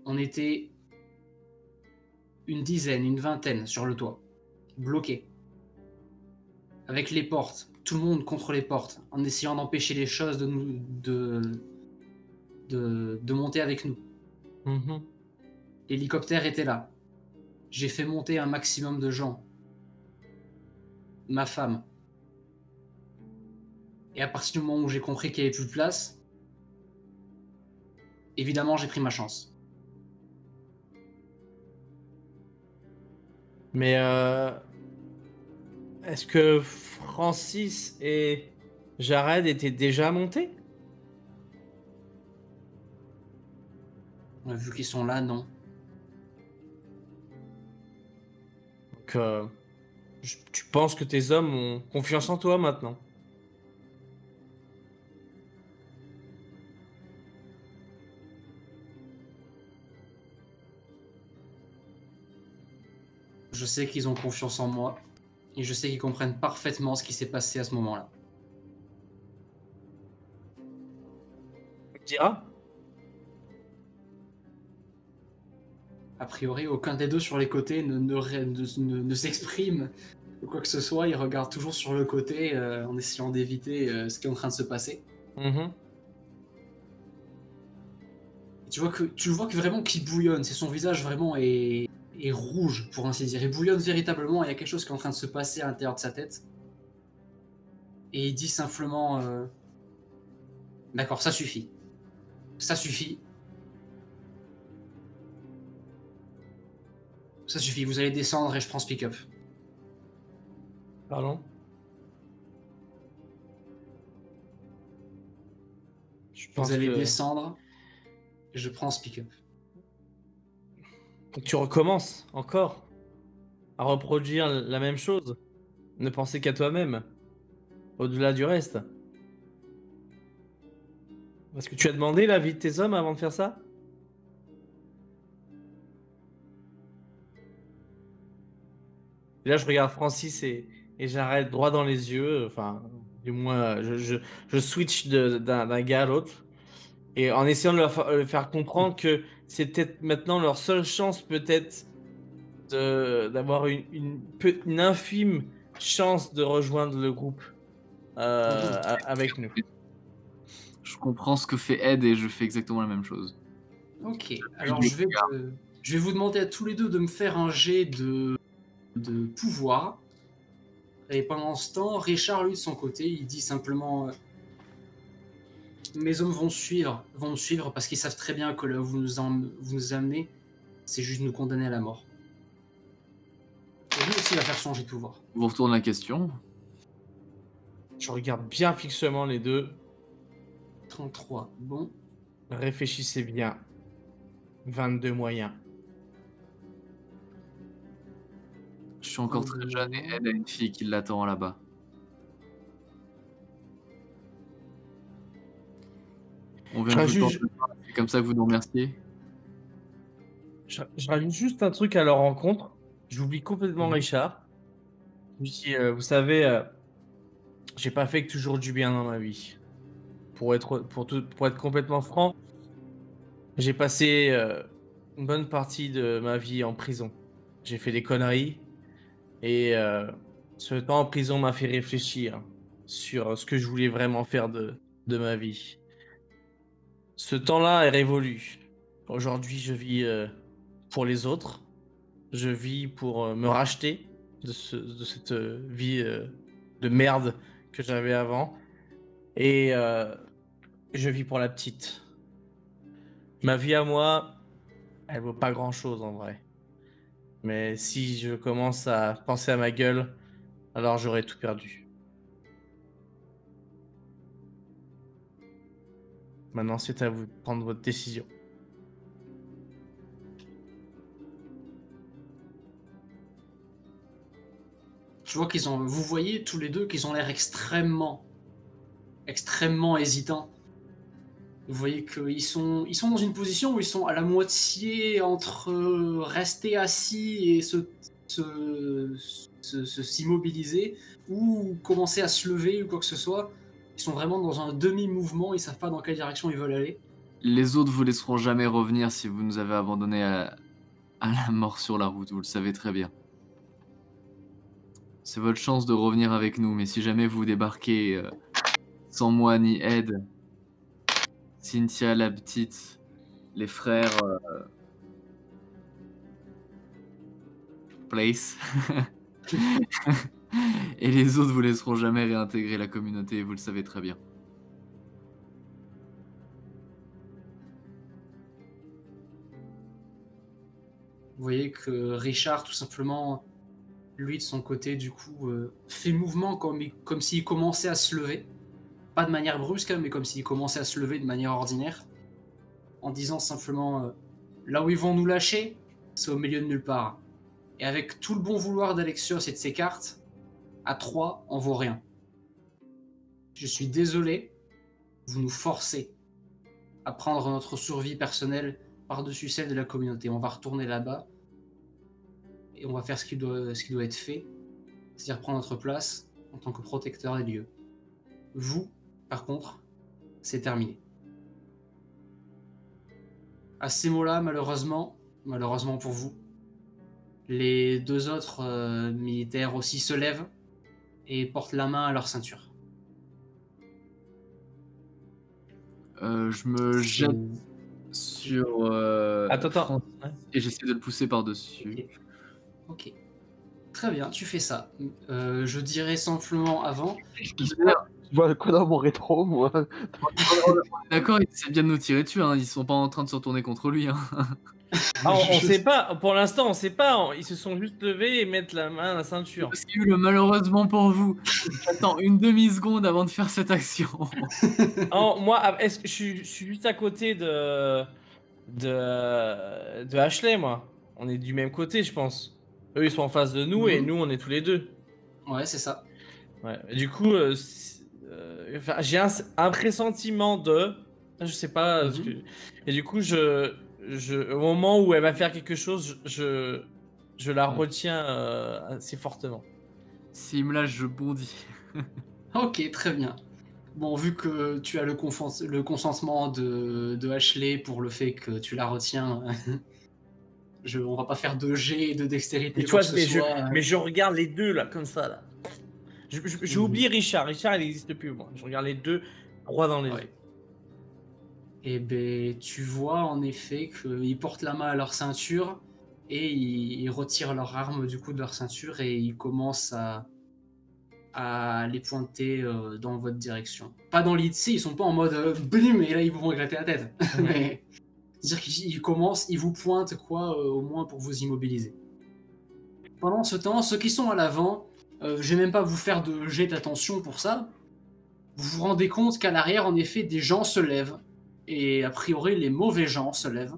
On était une dizaine, une vingtaine sur le toit, bloqués, avec les portes, tout le monde contre les portes, en essayant d'empêcher les choses de monter avec nous. L'hélicoptère était là. J'ai fait monter un maximum de gens. Ma femme. Et à partir du moment où j'ai compris qu'il n'y avait plus de place, évidemment, j'ai pris ma chance. Mais est-ce que Francis et Jared étaient déjà montés? Vu qu'ils sont là, non. Donc, tu penses que tes hommes ont confiance en toi maintenant? Je sais qu'ils ont confiance en moi. Et je sais qu'ils comprennent parfaitement ce qui s'est passé à ce moment-là. Tu me diras? A priori, aucun des deux sur les côtés ne s'exprime ou quoi que ce soit. Ils regardent toujours sur le côté en essayant d'éviter ce qui est en train de se passer. Et tu le vois que vraiment qu'il bouillonne. C'est son visage vraiment est rouge, pour ainsi dire. Il bouillonne véritablement. Il y a quelque chose qui est en train de se passer à l'intérieur de sa tête. Et il dit simplement d'accord, ça suffit. Ça suffit. Ça suffit, vous allez descendre et je prends ce pick-up. Pardon? Je pense Vous allez que descendre et je prends ce pick-up. tu recommences encore à reproduire la même chose. Ne penser qu'à toi-même, au-delà du reste. Est-ce que tu as demandé l'avis de tes hommes avant de faire ça? Et là, je regarde Francis et j'arrête droit dans les yeux. Enfin, du moins, je switch d'un gars à l'autre. Et en essayant de leur faire comprendre que c'est peut-être maintenant leur seule chance, peut-être, d'avoir une infime chance de rejoindre le groupe avec nous. Je comprends ce que fait Ed et je fais exactement la même chose. Ok, alors je vais vous demander à tous les deux de me faire un jet de pouvoir. Et pendant ce temps, Richard, lui, de son côté, il dit simplement mes hommes vont me suivre parce qu'ils savent très bien que là où vous nous amenez, c'est juste nous condamner à la mort. Et lui aussi, il va faire son jet de pouvoir. Je vous retourne la question. Je regarde bien fixement les deux. 33, bon. Réfléchissez bien. 22 moyens. Je suis encore très jeune et Ed a une fille qui l'attend là-bas. On vient de vous tendre le bras, c'est comme ça que vous nous remerciez. Je rajoute juste un truc à leur rencontre. J'oublie complètement Richard. Je dis, vous savez, j'ai pas fait que toujours du bien dans ma vie. Pour être complètement franc, j'ai passé une bonne partie de ma vie en prison. J'ai fait des conneries et ce temps en prison m'a fait réfléchir sur ce que je voulais vraiment faire de ma vie. Ce temps-là est révolu. Aujourd'hui, je vis pour les autres. Je vis pour me racheter de cette vie de merde que j'avais avant. Et je vis pour la petite. Ma vie à moi, elle vaut pas grand-chose en vrai. Mais si je commence à penser à ma gueule, alors j'aurai tout perdu. Maintenant, c'est à vous de prendre votre décision. Je vois vous voyez tous les deux qu'ils ont l'air extrêmement hésitants. Vous voyez qu'ils sont dans une position où ils sont à la moitié entre rester assis et s'immobiliser ou commencer à se lever ou quoi que ce soit. Ils sont vraiment dans un demi-mouvement, ils savent pas dans quelle direction ils veulent aller. Les autres vous laisseront jamais revenir si vous nous avez abandonnés à la mort sur la route, vous le savez très bien. C'est votre chance de revenir avec nous, mais si jamais vous débarquez sans moi ni Ed, Cynthia la petite, les frères Place, et les autres vous laisseront jamais réintégrer la communauté, vous le savez très bien. Vous voyez que Richard, tout simplement, lui de son côté, du coup, fait mouvement comme s'il commençait à se lever. Pas de manière brusque, hein, mais comme s'il commençait à se lever de manière ordinaire. En disant simplement, là où ils vont nous lâcher, c'est au milieu de nulle part. Et avec tout le bon vouloir d'Alexios et de ses cartes, à 3, on vaut rien. Je suis désolé, vous nous forcez à prendre notre survie personnelle par-dessus celle de la communauté. On va retourner là-bas et on va faire ce qui doit être fait, c'est-à-dire prendre notre place en tant que protecteur des lieux. Vous, par contre, c'est terminé. À ces mots-là, malheureusement pour vous, les deux autres militaires aussi se lèvent et portent la main à leur ceinture. Je me jette sur Attends. Francis et j'essaie de le pousser par-dessus. Ok. Très bien, tu fais ça. Je dirais simplement avant... Je vois quoi dans mon rétro, moi? D'accord, il essaie bien de nous tirer dessus, hein. Ils sont pas en train de se retourner contre lui. Hein. Ah, on sait pas, pour l'instant on sait pas, ils se sont juste levés et mettent la main à la ceinture. Malheureusement pour vous, j'attends une demi-seconde avant de faire cette action. Moi, est-ce que je suis juste à côté de Ashley, moi. On est du même côté, je pense. Eux, ils sont en face de nous et nous, on est tous les deux. Ouais, c'est ça. Ouais. Et du coup, j'ai un pressentiment de... Je sais pas ce que... Et du coup, au moment où elle va faire quelque chose, je la retiens assez fortement. S'il me lâche, je bondis. Ok, très bien. Bon, vu que tu as le consentement de Ashley pour le fait que tu la retiens, on va pas faire de jet et de dextérité. Mais, tu vois, mais je regarde les deux là, comme ça là. J'ai oublié Richard. Richard, il n'existe plus moi. Je regarde les deux droit dans les yeux. Et ben, tu vois en effet qu'ils portent la main à leur ceinture et ils retirent leur arme du coup de leur ceinture et ils commencent à les pointer dans votre direction. Pas dans l'idée, ils sont pas en mode blim et là ils vont éclater la tête. Mais c'est-à-dire qu'ils vous pointent quoi au moins pour vous immobiliser. Pendant ce temps, ceux qui sont à l'avant, je vais même pas vous faire de jet d'attention pour ça. Vous vous rendez compte qu'à l'arrière, en effet, des gens se lèvent. Et a priori, les mauvais gens se lèvent.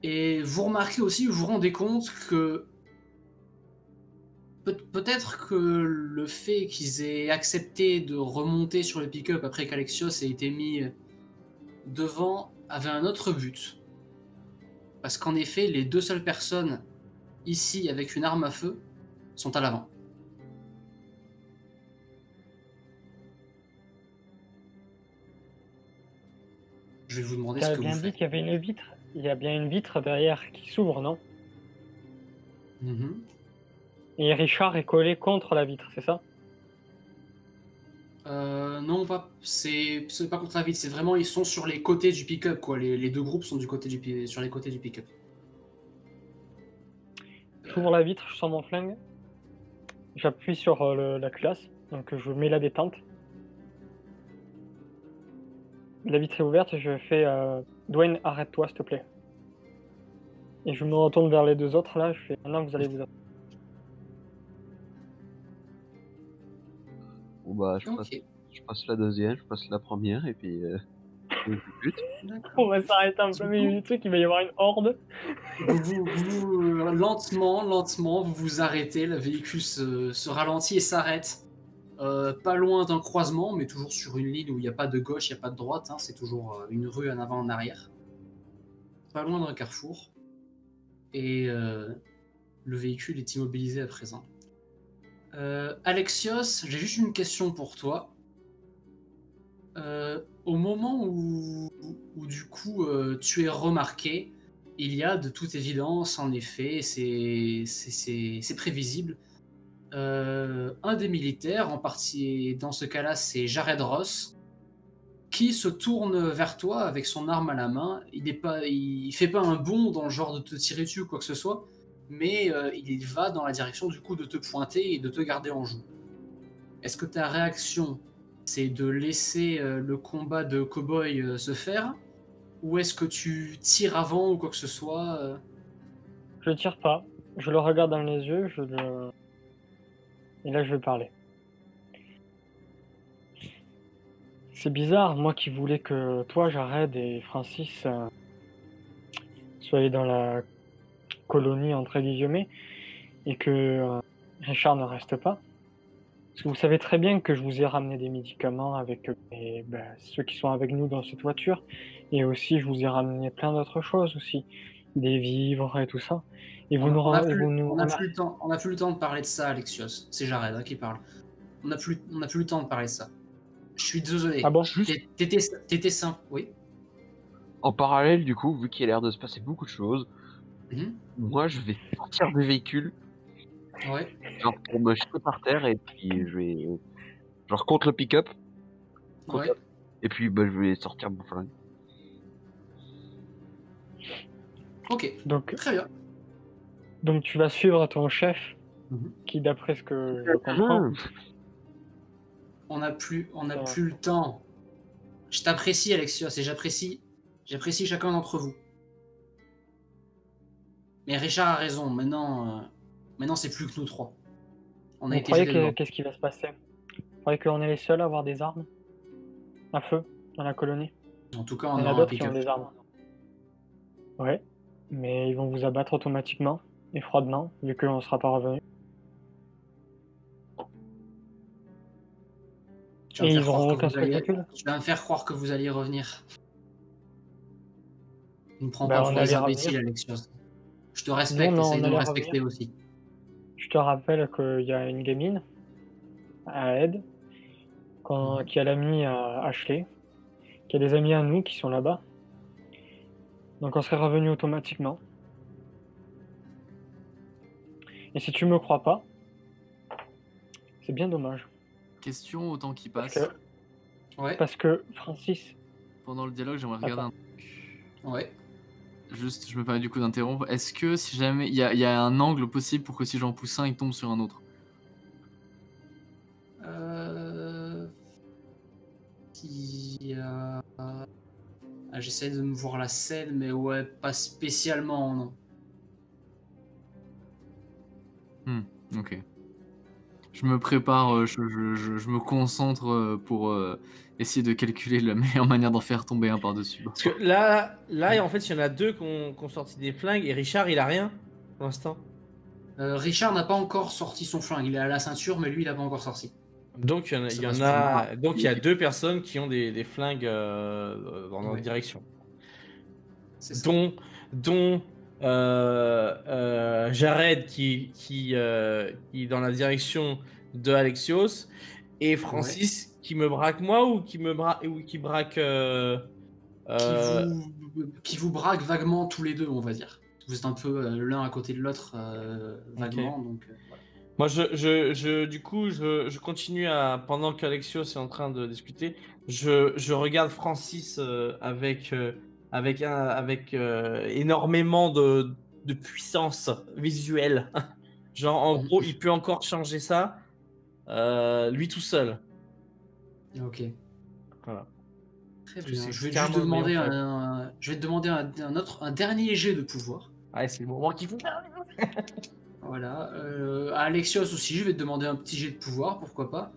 Et vous remarquez aussi, vous vous rendez compte que peut-être que le fait qu'ils aient accepté de remonter sur le pick-up après qu'Alexios ait été mis devant avait un autre but. Parce qu'en effet, les deux seules personnes ici avec une arme à feu sont à l'avant. Je vais vous demander ce que vous faites. Tu as bien dit qu'il y avait une vitre. Il y a bien une vitre derrière qui s'ouvre, non? Et Richard est collé contre la vitre, c'est ça? Non, c'est pas contre la vitre, c'est vraiment ils sont sur les côtés du pick-up, quoi. Les deux groupes sont sur les côtés du pick-up. J'ouvre la vitre, je sors mon flingue. J'appuie sur la culasse, donc je mets la détente. La vitre est ouverte, je fais Dwayne, arrête-toi s'il te plaît. Et je me retourne vers les deux autres là, je fais maintenant vous allez vous arrêter. Bon bah je passe la deuxième, je passe la première et puis on va s'arrêter un peu milieu du truc, il va y avoir une horde. Lentement, vous vous arrêtez, le véhicule se ralentit et s'arrête. Pas loin d'un croisement, mais toujours sur une ligne où il n'y a pas de gauche, il n'y a pas de droite, hein, c'est toujours une rue en avant, en arrière. Pas loin d'un carrefour. Et le véhicule est immobilisé à présent. Alexios, j'ai juste une question pour toi. Au moment où du coup tu es remarqué, il y a de toute évidence, en effet, c'est prévisible, un des militaires, en partie dans ce cas-là c'est Jared Ross, qui se tourne vers toi avec son arme à la main. Il fait pas un bond dans le genre de te tirer dessus ou quoi que ce soit, mais il va dans la direction du coup de te pointer et de te garder en joue. Est-ce que ta réaction, c'est de laisser le combat de cow-boy se faire, ou est-ce que tu tires avant ou quoi que ce soit Je tire pas. Je le regarde dans les yeux, et là je vais parler. C'est bizarre, moi qui voulais que toi, Jared et Francis soyez dans la colonie entre guillemets et que Richard ne reste pas. Parce que vous savez très bien que je vous ai ramené des médicaments avec ceux qui sont avec nous dans cette voiture. Et aussi, je vous ai ramené plein d'autres choses aussi. Des vivres et tout ça. Et vous nous On n'a et vous nous... on a plus le temps de parler de ça, Alexios. C'est Jared qui parle. On n'a plus le temps de parler de ça. Je suis désolé. Ah bon? T'étais simple, oui. En parallèle, du coup, vu qu'il y a l'air de se passer beaucoup de choses, moi je vais sortir du véhicule, Ouais. genre pour me jeter par terre, et puis je vais genre contre le pick-up, Ouais. et puis je vais sortir mon flingue. Ok. Donc, Très bien. donc tu vas suivre ton chef, qui d'après ce que je comprends... On n'a plus le temps. Je t'apprécie, Alexios, et j'apprécie chacun d'entre vous. Mais Richard a raison. Maintenant, c'est plus que nous trois. On a Vous été croyez jetés dehors. qu'est-ce qui va se passer? Vous croyez qu'on est les seuls à avoir des armes à feu dans la colonie? En tout cas, Il on y en a aura un d'autres qui ont pick-up. des armes. Ouais, mais ils vont vous abattre automatiquement et froidement, vu qu'on ne sera pas revenu. Tu vas me Et faire ils croire auront que aucun vous alliez- scrupule. Tu vas me faire croire que vous alliez revenir. Ne me prends Ben, pas on pour des allait imbéciles, revenir. Alexios. Je te respecte, Non, essaye on de me allait respecter revenir. aussi. Je te rappelle qu'il y a une gamine à Ed, qui a l'ami à Ashley, qui a des amis à nous qui sont là-bas. Donc on serait revenu automatiquement. Et si tu me crois pas, c'est bien dommage. Question autant qui Parce passe. que, Ouais. parce que Francis, Pendant le dialogue, j'aimerais regarder Attends. un truc. Ouais. Juste, je me permets du coup d'interrompre. Est-ce que si jamais il y a un angle possible pour que si j'en pousse un, il tombe sur un autre? J'essaie de me voir la scène, mais ouais, pas spécialement, non. Ok. Je me prépare, je me concentre pour essayer de calculer la meilleure manière d'en faire tomber un par-dessus. Parce que là, en fait, il y en a deux qui ont sorti des flingues et Richard, il a rien pour l'instant. Richard n'a pas encore sorti son flingue. Il est à la ceinture, mais lui, il n'a pas encore sorti. Donc il y a deux personnes qui ont des flingues dans notre direction. C'est ça. Dont Jared qui est dans la direction de Alexios et Francis qui me braque moi ou qui braque Qui vous braque vaguement tous les deux, on va dire. Vous êtes un peu l'un à côté de l'autre, vaguement. Ok. Donc, voilà. Moi, je continue à, pendant qu'Alexios est en train de discuter, je regarde Francis avec énormément de puissance visuelle. Genre, en gros, il peut encore changer ça, lui tout seul. Ok. Voilà. Très Parce que bien. c'est Je vais carrément juste te le demander meilleur je vais te demander un dernier jet de pouvoir. Ouais, c'est le moment qu'il faut. Voilà. À Alexios aussi, je vais te demander un petit jet de pouvoir, pourquoi pas.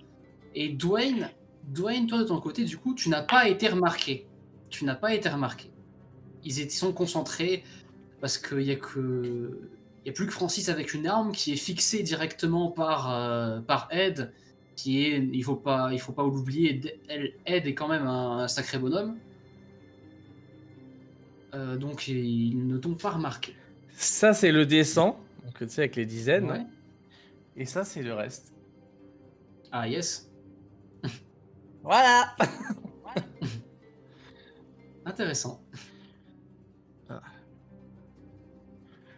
Et Dwayne, toi de ton côté, du coup, tu n'as pas été remarqué. Ils sont concentrés parce qu'il y a plus que Francis avec une arme qui est fixée directement par Ed, qui est, il faut pas l'oublier, Ed est quand même un sacré bonhomme. Donc ils ne t'ont pas remarqué. Ça, c'est le descend, donc tu sais, avec les dizaines. Ouais. Et ça, c'est le reste. Ah yes. Voilà. Intéressant. Ah.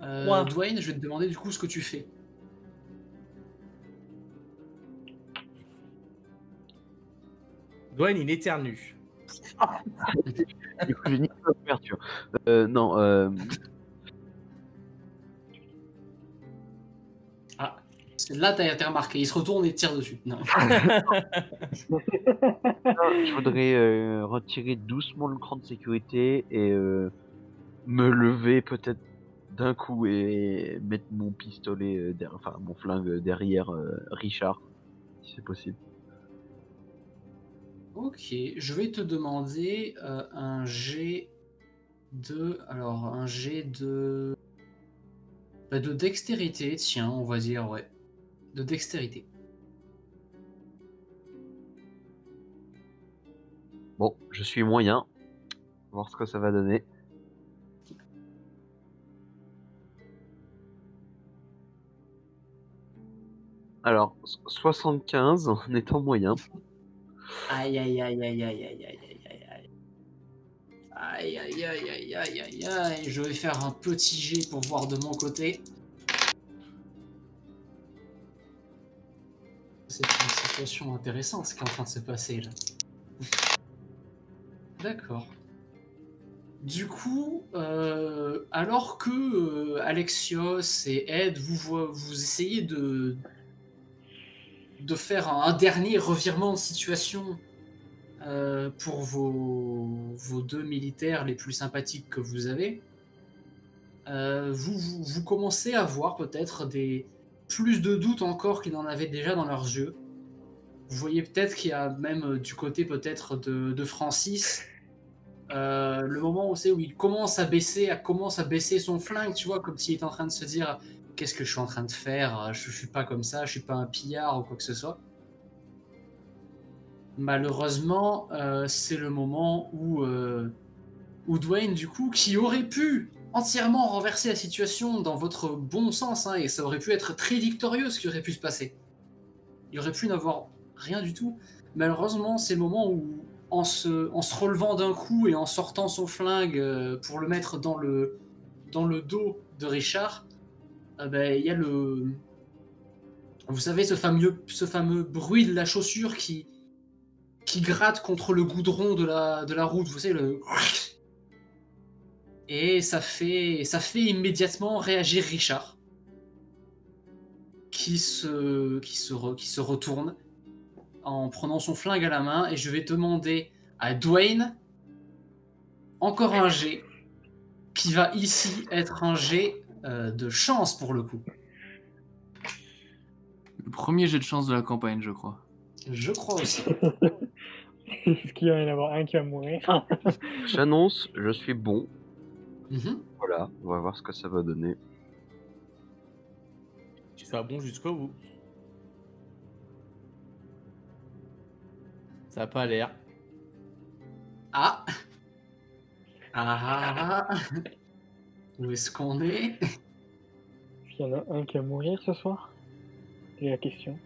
Ouais. Dwayne, je vais te demander du coup ce que tu fais. Dwayne, il éternue. Du coup, j'ai niqué la couverture. Non, Ah, là t'as remarqué, il se retourne et tire dessus. Non. je voudrais retirer doucement le cran de sécurité et me lever peut-être d'un coup et mettre mon pistolet, enfin mon flingue derrière Richard, si c'est possible. Ok, je vais te demander un jet de... Alors, un jet de... Bah, de dextérité, tiens, on va dire, ouais. De dextérité. Bon, je suis moyen. On va voir ce que ça va donner. Alors, 75 en étant moyen. Aïe, aïe, aïe, aïe, aïe, aïe, aïe, aïe, aïe, aïe. Aïe, aïe, aïe, aïe, aïe, aïe, aïe. Je vais faire un petit jet pour voir de mon côté. C'est une situation intéressante ce qui est en train de se passer là. D'accord. Du coup, alors que Alexios et Ed, vous essayez de faire un dernier revirement de situation pour vos deux militaires les plus sympathiques que vous avez, vous commencez à voir peut-être plus de doutes encore qu'ils n'en avaient déjà dans leurs yeux. Vous voyez peut-être qu'il y a même du côté peut-être de Francis, le moment où il commence à baisser son flingue, tu vois, comme s'il est en train de se dire qu'est-ce que je suis en train de faire, je suis pas comme ça, je suis pas un pillard ou quoi que ce soit. Malheureusement, c'est le moment où Dwayne, du coup, qui aurait pu entièrement renverser la situation dans votre bon sens, hein, et ça aurait pu être très victorieux ce qui aurait pu se passer. Il aurait pu n'avoir rien du tout. Malheureusement, c'est le moment où, en se relevant d'un coup et en sortant son flingue pour le mettre dans le dos de Richard, il y a le... Vous savez, ce fameux bruit de la chaussure qui gratte contre le goudron de la route, vous savez, le... Et ça fait immédiatement réagir Richard, qui se retourne en prenant son flingue à la main, et je vais demander à Dwayne encore un jet, qui va ici être un jet de chance pour le coup. Le premier jet de chance de la campagne, je crois. Je crois aussi. Est-ce qu'il va y en avoir un qui va mourir? J'annonce, je suis bon. Mhm. Voilà, on va voir ce que ça va donner. Tu seras bon jusqu'au bout. Ça a pas l'air. Ah. Ah. Où est-ce qu'on est? Est-ce qu'il y en a un qui va mourir ce soir? C'est la question.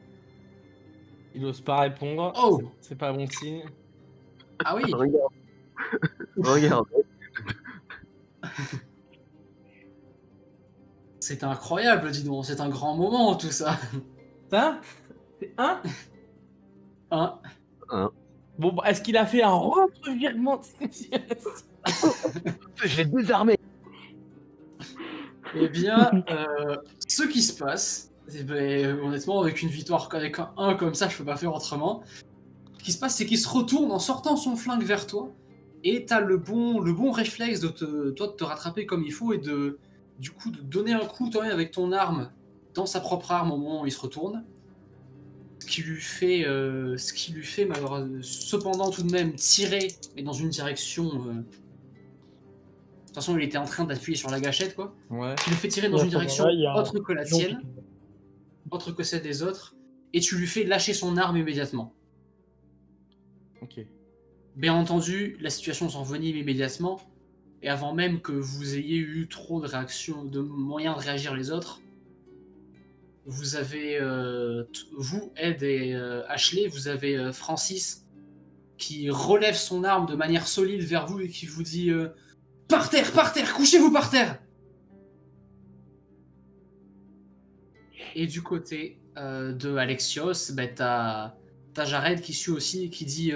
Il n'ose pas répondre. Oh. C'est pas bon signe. Ah oui. Regarde. Regarde. C'est incroyable, dis donc. C'est un grand moment, tout ça. Ça, c'est un. Hein? Bon, bah, est-ce qu'il a fait un revirement de situation? Je l'ai désarmé. Eh bien, ce qui se passe, honnêtement, avec une victoire, avec un 1 comme ça, je peux pas faire autrement. Ce qui se passe, c'est qu'il se retourne en sortant son flingue vers toi, et t'as le bon réflexe de te rattraper comme il faut, et du coup de donner un coup toi-même avec ton arme dans sa propre arme au moment où il se retourne. Ce qui lui fait malheureusement, cependant tout de même tirer, mais dans une direction... De toute façon, il était en train d'appuyer sur la gâchette, quoi. Ouais. Tu le fais tirer dans Et à une ce direction moment-là, il y a autre que la Jean qui tienne, tombe. autre que celle des autres, et tu lui fais lâcher son arme immédiatement. Ok. Bien entendu, la situation s'envenime immédiatement, et avant même que vous ayez eu trop de moyens de réagir les autres, vous avez, vous, Ed et Ashley, vous avez Francis qui relève son arme de manière solide vers vous et qui vous dit par terre, couchez-vous par terre. Et du côté de Alexios, bah, t'as Jared qui suit aussi et qui dit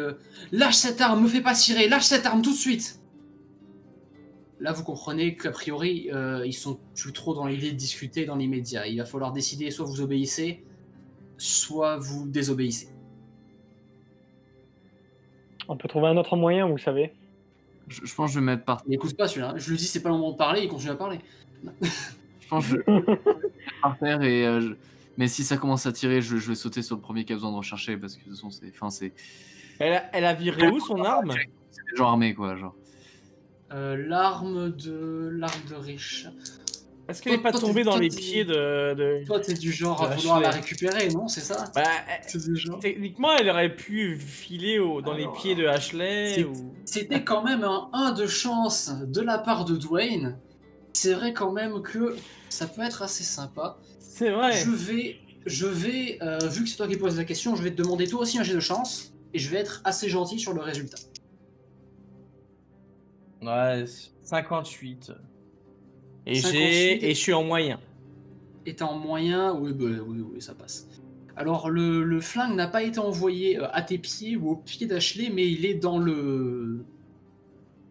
lâche cette arme, me fais pas tirer, lâche cette arme tout de suite. Là, vous comprenez qu'a priori, ils sont plus trop dans l'idée de discuter dans l'immédiat. Il va falloir décider, soit vous obéissez, soit vous désobéissez. On peut trouver un autre moyen, vous savez. Je pense que je vais mettre par Il écoute pas celui-là. Je lui dis c'est pas le moment de parler, il continue à parler. Je pense que je vais mettre par terre et mais si ça commence à tirer, je vais sauter sur le premier qui a besoin de rechercher parce que de toute façon c'est Elle a viré où son arme? c'est des gens armés quoi, genre. L'arme de Rich. Est-ce qu'elle est pas tombée dans les pieds de... Toi, t'es du genre à de vouloir la Ashley. récupérer, non? C'est ça? Bah, C'est du genre. techniquement, elle aurait pu filer dans les pieds de Ashley ou... C'était quand même un 1 de chance de la part de Dwayne. C'est vrai quand même que ça peut être assez sympa. C'est vrai. Je vais vu que c'est toi qui poses la question, je vais te demander toi aussi un jet de chance et je vais être assez gentil sur le résultat. Ouais, 58. Et 58. je suis en moyen. Et t'es en moyen, oui, oui, ça passe. Alors le flingue n'a pas été envoyé à tes pieds ou au pied d'Ashley, mais il est dans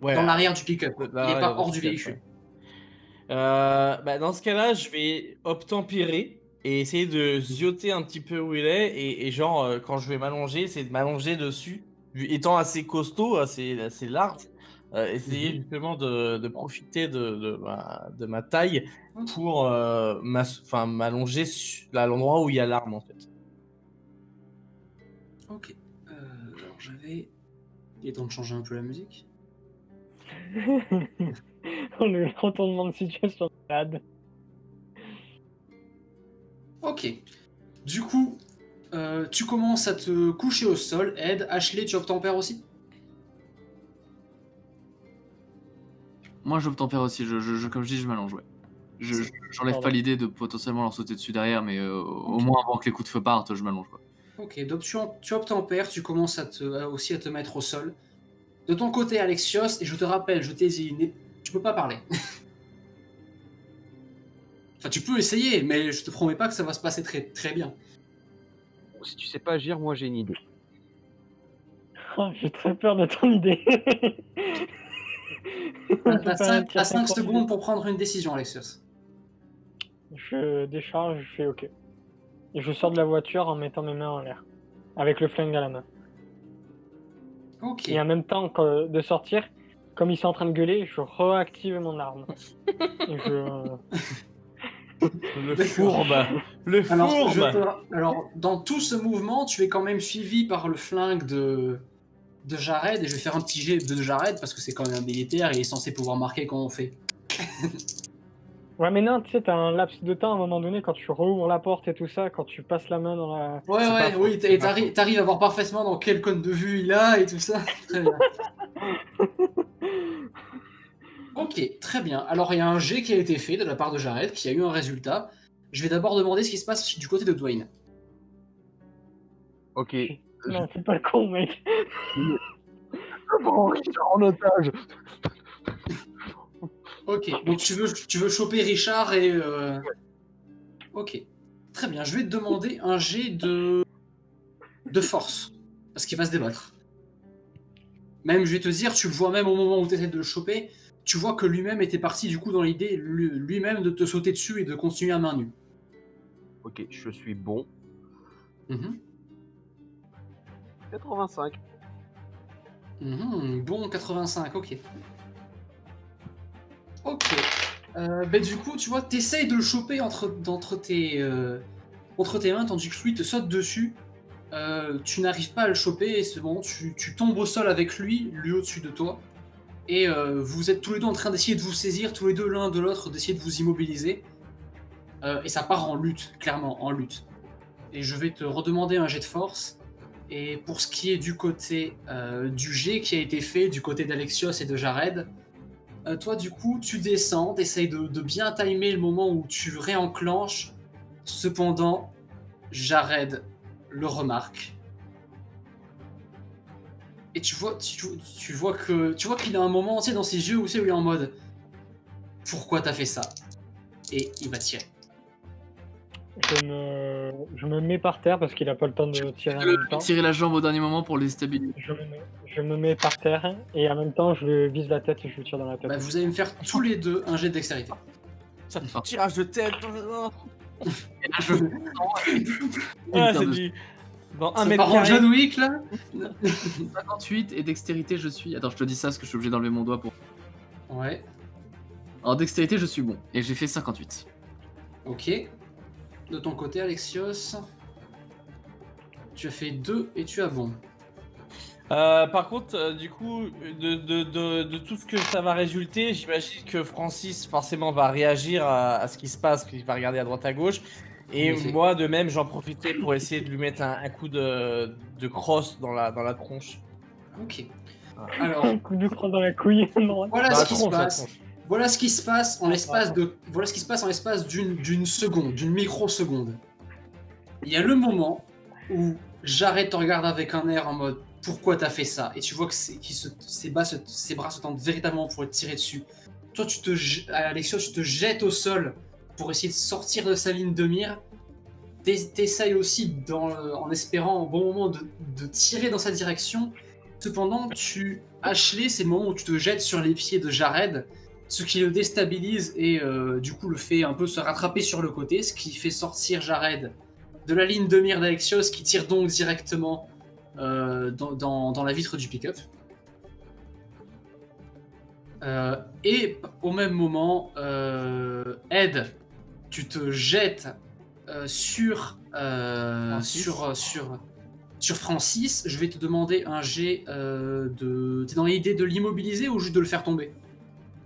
Ouais, dans l'arrière du pick-up. Il n'est pas hors du véhicule. Bah, dans ce cas-là, je vais obtempérer et essayer de zioter un petit peu où il est. Et genre, quand je vais m'allonger, c'est de m'allonger dessus. Étant assez costaud, assez large, essayer justement de profiter de ma taille pour m'allonger à l'endroit où il y a l'arme en fait. Ok. Alors j'avais... Il est temps de changer un peu la musique. Le retournement de situation malade. Ok. Du coup, tu commences à te coucher au sol. Ed, Ashley, tu obtempères aussi? Moi j'obtempère aussi, comme je dis, je m'allonge, ouais. J'enlève pas l'idée de potentiellement leur sauter dessus derrière, mais au moins avant que les coups de feu partent, je m'allonge, quoi. Ok, donc tu obtempères, tu commences aussi à te mettre au sol. De ton côté, Alexios, et je te rappelle, je t'ai dit, tu peux pas parler. Enfin, tu peux essayer, mais je te promets pas que ça va se passer très, très bien. Si tu sais pas agir, moi j'ai une idée. Oh, j'ai très peur de ton idée. T'as 5 secondes pour prendre une décision, Alexios. Je décharge, je fais OK. Et je sors de la voiture en mettant mes mains en l'air, avec le flingue à la main. Ok. Et en même temps de sortir, comme ils sont en train de gueuler, je réactive mon arme. Et Le fourbe. Le fourbe. Alors, dans tout ce mouvement, tu es quand même suivi par le flingue de Jared, et je vais faire un petit jet de Jared parce que c'est quand même un militaire et il est censé pouvoir marquer quand on fait. Ouais, mais non, tu sais, t'as un laps de temps à un moment donné quand tu rouvres la porte et tout ça, quand tu passes la main dans la. Ouais, oui, et t'arrives à voir parfaitement dans quel cône de vue il a et tout ça. Très bien. Ok, très bien. Alors, il y a un jet qui a été fait de la part de Jared qui a eu un résultat. Je vais d'abord demander ce qui se passe du côté de Dwayne. Ok. Non, c'est pas le con, mec. Je prends Richard en otage. Ok, donc tu veux choper Richard et... Ok, très bien. Je vais te demander un jet de force, parce qu'il va se débattre. Même, je vais te dire, tu le vois même au moment où tu essaies de le choper, tu vois que lui-même était parti du coup dans l'idée lui-même de te sauter dessus et de continuer à main nue. Ok, je suis bon. Mhm. 85. Bon 85, ok. Ok. Ben du coup, tu vois, t'essayes de le choper entre tes mains, tandis que lui te saute dessus. Tu n'arrives pas à le choper, et c'est bon, tu tombes au sol avec lui au-dessus de toi. Et vous êtes tous les deux en train d'essayer de vous saisir, tous les deux l'un de l'autre, d'essayer de vous immobiliser. Et ça part en lutte, clairement, en lutte. Et je vais te redemander un jet de force. Et pour ce qui est du côté du jet qui a été fait, du côté d'Alexios et de Jared, toi, du coup, tu descends, t'essayes de bien timer le moment où tu réenclenches. Cependant, Jared le remarque. Et tu vois qu'il a un moment, tu sais, dans ses yeux où il est en mode pourquoi t'as fait ça? Et il va tirer. Je me mets par terre parce qu'il a pas le temps de tirer en même temps. Tirer la jambe au dernier moment pour les stabiliser. Je me mets par terre et en même temps je le vise la tête et je le tire dans la tête. Bah, vous allez me faire tous les deux un jet de dextérité. Ça, tirage de tête. Et là, je... Ouais, c'est du. Dans un Ça mètre part en carré. John Wick là. 58 et dextérité, je suis. Attends, je te dis ça parce que je suis obligé d'enlever mon doigt pour. Ouais, En dextérité, je suis bon. Et j'ai fait 58. ok. De ton côté, Alexios, tu as fait 2 et tu as bon. Par contre, du coup, de tout ce que ça va résulter, j'imagine que Francis forcément va réagir à ce qui se passe, qu'il va regarder à droite à gauche. Et En effet. moi, de même, j'en profitais pour essayer de lui mettre un coup de crosse dans la tronche. Ok. Alors, Un coup de croix dans la couille. Non. voilà Dans ce la qui se tronche, la passe. tronche. Voilà ce qui se passe en l'espace d'une seconde, d'une microseconde. Il y a le moment où Jared te regarde avec un air en mode pourquoi t'as fait ça? Et tu vois que ses bras se tendent véritablement pour te tirer dessus. Toi, Alexios, tu te jettes au sol pour essayer de sortir de sa ligne de mire. T'essayes aussi, en espérant au bon moment, de tirer dans sa direction. Cependant, Ashley, c'est le moment où tu te jettes sur les pieds de Jared, ce qui le déstabilise et du coup le fait un peu se rattraper sur le côté, ce qui fait sortir Jared de la ligne de mire d'Alexios, qui tire donc directement dans la vitre du pick-up. Et au même moment, Ed, tu te jettes sur Francis. Je vais te demander un jet de... T'es dans l'idée de l'immobiliser ou juste de le faire tomber?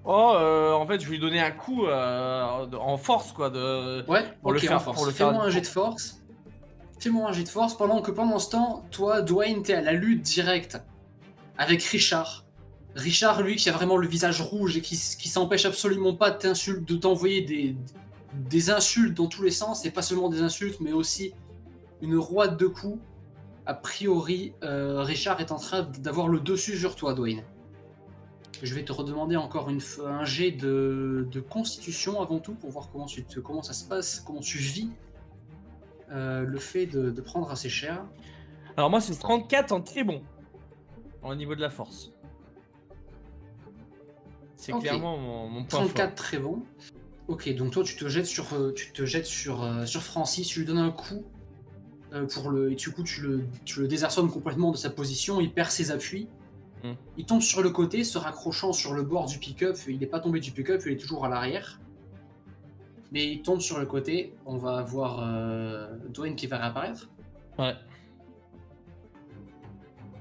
Oh, en fait, je vais lui donner un coup en force, quoi. Ouais, pour le ok, faire- en force. pour le faire- Fais-moi un jet de force. Fais-moi un jet de force pendant ce temps, toi, Dwayne, t'es à la lutte directe avec Richard. Richard, lui, qui a vraiment le visage rouge et qui s'empêche absolument pas de t'envoyer des insultes dans tous les sens, et pas seulement des insultes, mais aussi une roide de coups. A priori, Richard est en train d'avoir le dessus sur toi, Dwayne. Je vais te redemander encore un jet de constitution avant tout pour voir comment ça se passe, comment tu vis le fait de prendre assez cher. Alors, moi, c'est 34 en très bon. Au niveau de la force. C'est Ok. clairement mon point 34 très bon. Ok, donc toi tu te jettes sur Francis, tu lui donnes un coup et du coup tu le désarçonnes complètement de sa position, il perd ses appuis. Mm. Il tombe sur le côté, se raccrochant sur le bord du pick-up. Il n'est pas tombé du pick-up, il est toujours à l'arrière. Mais il tombe sur le côté. On va avoir Dwayne qui va réapparaître. fort. Ouais.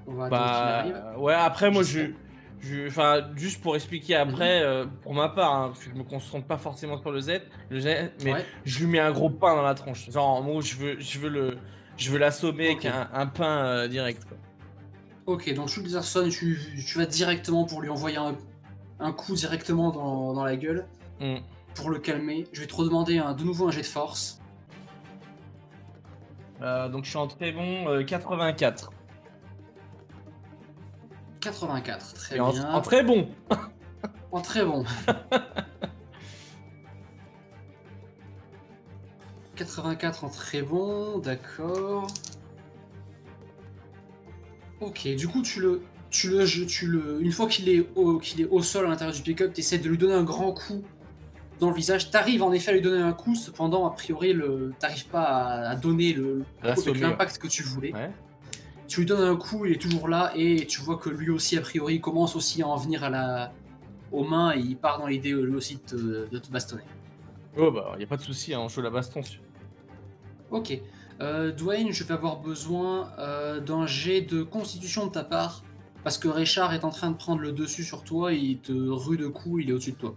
On va attendre qu'il arrive. Bah, ouais, après, moi, Je enfin, juste pour expliquer après, pour ma part, hein, parce que je me concentre pas forcément sur le Z, mais Ouais. je lui mets un gros pain dans la tronche. Genre, en gros, je veux l'assommer Ok. avec un pain direct, quoi. Ok, donc tu le désarçonnes, tu vas directement pour lui envoyer un coup directement dans la gueule. Mm. Pour le calmer. Je vais te redemander de nouveau un jet de force. Donc, je suis en très bon 84. 84, très Et en bien. très bon. En très bon. 84 en très bon, d'accord. Ok, du coup une fois qu'il est au sol à l'intérieur du pick-up, tu essaies de lui donner un grand coup dans le visage. T'arrives en effet à lui donner un coup, cependant a priori t'arrives pas à donner le coup avec L'assommer, l'impact que tu voulais. Ouais. Tu lui donnes un coup, il est toujours là, et tu vois que lui aussi, a priori, commence aussi à en venir aux mains, et il part dans l'idée lui aussi de te bastonner. Oh, bah, y a pas de souci, hein, on joue la baston. Ok. Dwayne, je vais avoir besoin d'un jet de constitution de ta part, parce que Richard est en train de prendre le dessus sur toi, et il te rue de coups, il est au-dessus de toi.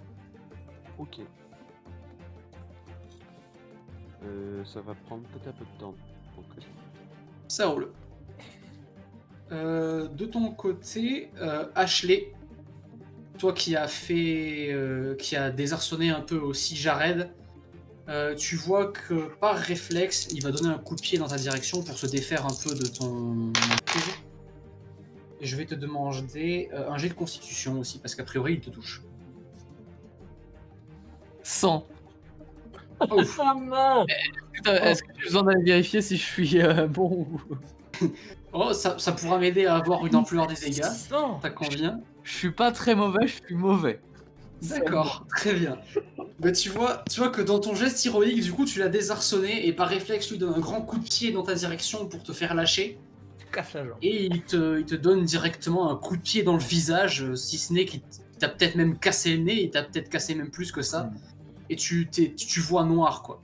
Ok. Ça va prendre peut-être un peu de temps. Donc, Ça roule. De ton côté, Ashley, toi qui as désarçonné un peu aussi Jared, tu vois que par réflexe, il va donner un coup de pied dans ta direction pour se défaire un peu de ton emprise. Et je vais te demander un jet de constitution aussi, parce qu'a priori, il te touche. 100. Ouf. Ah non. Putain, est-ce que j'ai besoin d'aller vérifier si je suis bon ou... Oh, ça pourra m'aider à avoir une ampleur des dégâts. 100. Ça convient? Je suis pas très mauvais, je suis mauvais. D'accord, très bien. Bah, tu vois que dans ton geste héroïque, du coup, tu l'as désarçonné et par réflexe, tu lui donnes un grand coup de pied dans ta direction pour te faire lâcher. Tu casses la jambe. Et il te donne directement un coup de pied dans le visage, si ce n'est qu'il t'a peut-être même cassé le nez, il t'a peut-être cassé même plus que ça. Et tu vois noir, quoi.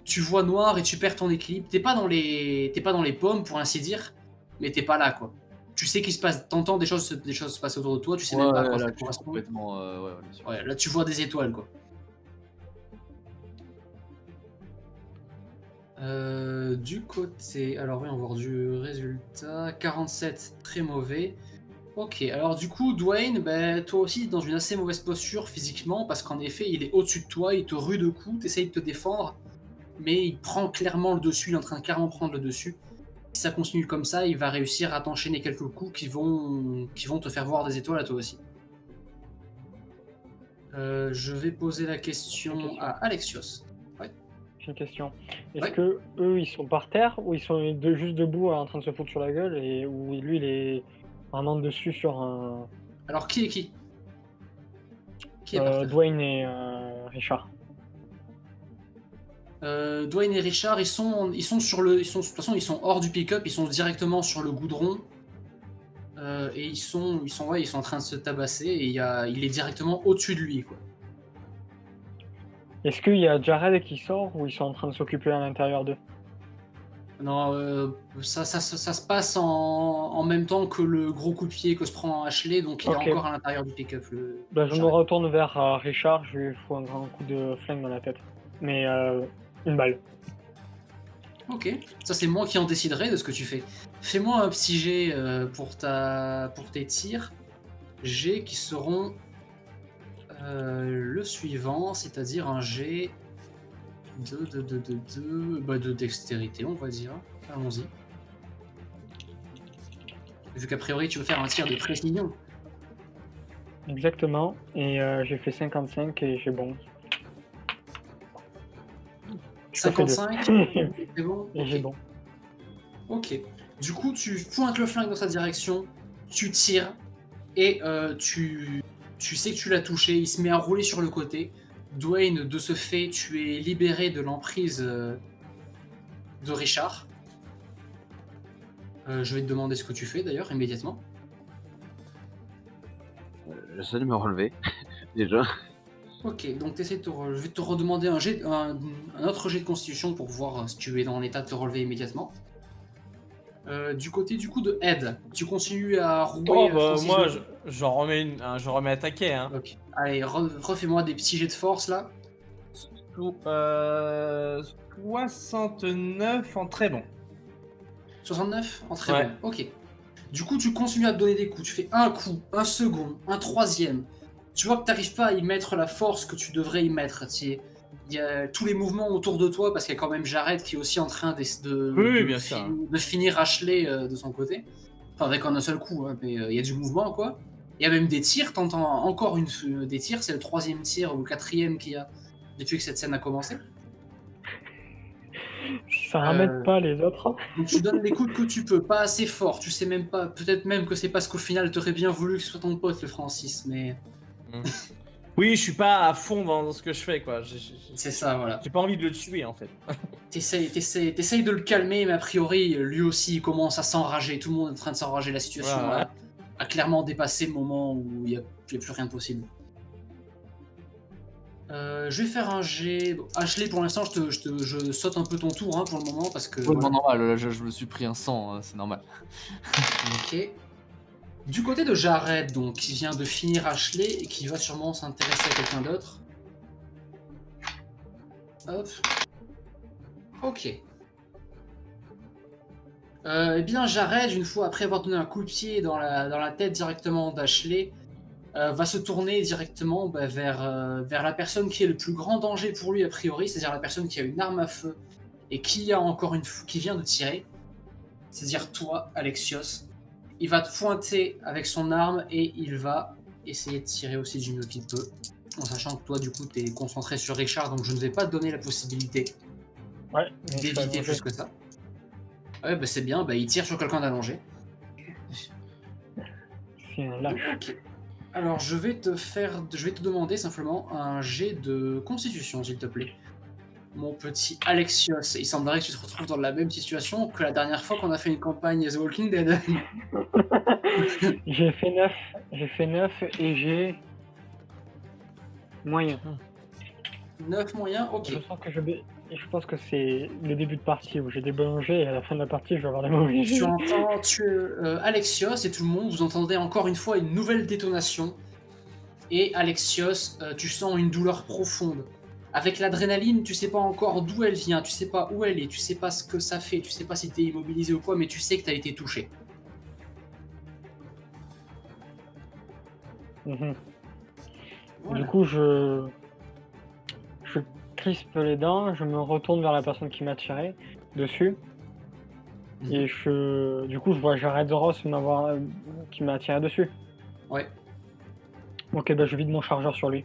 Tu vois noir et tu perds ton équilibre. T'es pas dans les pommes, pour ainsi dire, mais t'es pas là, quoi. Tu sais qu'il se passe, t'entends des choses se passer autour de toi, tu sais même pas à quoi là, ça je suis correspond. complètement... ouais, bien sûr. Ouais, là tu vois des étoiles, quoi. Du côté... Alors oui, on va voir du résultat. 47, très mauvais. Ok, alors du coup, Dwayne, bah, toi aussi, dans une assez mauvaise posture physiquement, parce qu'en effet, il est au-dessus de toi, il te rue de coups, t'essayes de te défendre, mais il prend clairement le dessus, il est en train de clairement prendre le dessus. Si ça continue comme ça, il va réussir à t'enchaîner quelques coups qui vont te faire voir des étoiles à toi aussi. Je vais poser la question à Alexios. J'ai une question. Est-ce Ouais. que eux ils sont par terre ou ils sont juste debout en train de se foutre sur la gueule et où lui il est vraiment dessus sur un. Alors qui est qui? Qui est par terre? Dwayne et Richard. Dwayne et Richard, ils sont sur le, de toute façon, ils sont hors du pick-up, ils sont directement sur le goudron. Et ils sont en train de se tabasser et il est directement au-dessus de lui, quoi. Est-ce qu'il y a Jared qui sort ou ils sont en train de s'occuper à l'intérieur d'eux? Non, ça se passe en même temps que le gros coup de pied que se prend Ashley, donc il Ok. est encore à l'intérieur du pick-up. Bah, je me Jared. retourne vers Richard, je lui fous un grand coup de flingue dans la tête. Mais une balle. Ok, ça c'est moi qui en déciderai de ce que tu fais. Fais-moi un petit jet pour tes tirs. Jets qui seront le suivant, c'est-à-dire un jet de dextérité, on va dire. Allons-y. Vu qu'a priori tu veux faire un tir de précision. Exactement. Et j'ai fait 55 et j'ai bon. Ça fait deux. 55, c'est bon? Et j'ai Ok. bon. Ok. Du coup, tu pointes le flingue dans sa direction, tu tires, et tu sais que tu l'as touché, il se met à rouler sur le côté. Dwayne, de ce fait, tu es libéré de l'emprise de Richard. Je vais te demander ce que tu fais d'ailleurs, immédiatement. J'essaie de me relever, déjà. Ok, donc je vais te redemander un autre jet de constitution pour voir si tu es dans l'état de te relever immédiatement. Du côté du coup de Ed, tu continues à rouer. Oh bah Francis moi de- je remets attaquer hein. Ok. Allez, refais-moi des petits jets de force là. 69 en très bon. 69 en très Ouais. bon. Ok. Du coup, tu continues à te donner des coups. Tu fais un coup, un second, un troisième. Tu vois que tu n'arrives pas à y mettre la force que tu devrais y mettre. Il y a tous les mouvements autour de toi, parce qu'il y a quand même Jared qui est aussi en train Oui, bien sûr. de finir Ashley de son côté. Enfin, avec un seul coup, hein, mais il y a du mouvement, quoi. Il y a même des tirs, t'entends encore des tirs, c'est le troisième tir ou le quatrième qu'il y a depuis que cette scène a commencé. Ça ramène pas les autres. Donc tu donnes les coups que tu peux, pas assez fort, tu sais même pas, peut-être même que c'est parce qu'au final t'aurais bien voulu que ce soit ton pote le Francis, mais Oui, je suis pas à fond dans ce que je fais quoi. c'est ça, voilà. J'ai pas envie de le tuer en fait. T'essayes de le calmer, mais a priori lui aussi il commence à s'enrager, tout le monde est en train de s'enrager, la situation Ouais. a clairement dépassé le moment où il n'y a plus rien de possible. Je vais faire un jet. Bon, Ashley, pour l'instant, je saute un peu ton tour hein, pour le moment parce que. Ouais, voilà. normal, là, je me suis pris un 100, c'est normal. Ok. Du côté de Jared, donc, qui vient de finir Ashley et qui va sûrement s'intéresser à quelqu'un d'autre. Hop. Ok. Eh bien, Jared, une fois après avoir donné un coup de pied dans la tête directement d'Ashley, va se tourner directement vers la personne qui est le plus grand danger pour lui a priori, c'est-à-dire la personne qui a une arme à feu et qui vient de tirer, c'est-à-dire toi, Alexios. Il va te pointer avec son arme et il va essayer de tirer aussi du mieux qu'il peut. En sachant que toi, du coup, tu es concentré sur Richard, donc je ne vais pas te donner la possibilité Ouais, mais je peux d'éviter allonger. plus que ça. Ouais, bah c'est bien, bah il tire sur quelqu'un d'allongé. C'est un lâche. Ok. Alors je vais te demander simplement un jet de constitution, s'il te plaît. Mon petit Alexios, il semblerait que tu te retrouves dans la même situation que la dernière fois qu'on a fait une campagne The Walking Dead. J'ai fait 9 et j'ai moyen. 9 moyens, ok. Je sens que je pense que c'est le début de partie où j'ai des bons jets et à la fin de la partie je vais avoir des mauvais jets. Tu entends Alexios et tout le monde, vous entendez encore une fois une nouvelle détonation. Et Alexios, tu sens une douleur profonde. Avec l'adrénaline, tu sais pas encore d'où elle vient, tu sais pas où elle est, tu sais pas ce que ça fait, tu sais pas si t'es immobilisé ou quoi, mais tu sais que t'as été touché. Mhm. Voilà. Du coup, je crispe les dents, je me retourne vers la personne qui m'a tiré dessus. Mhm. Et du coup, je vois Jared Zoros qui m'a tiré dessus. Ouais. Ok, bah je vide mon chargeur sur lui.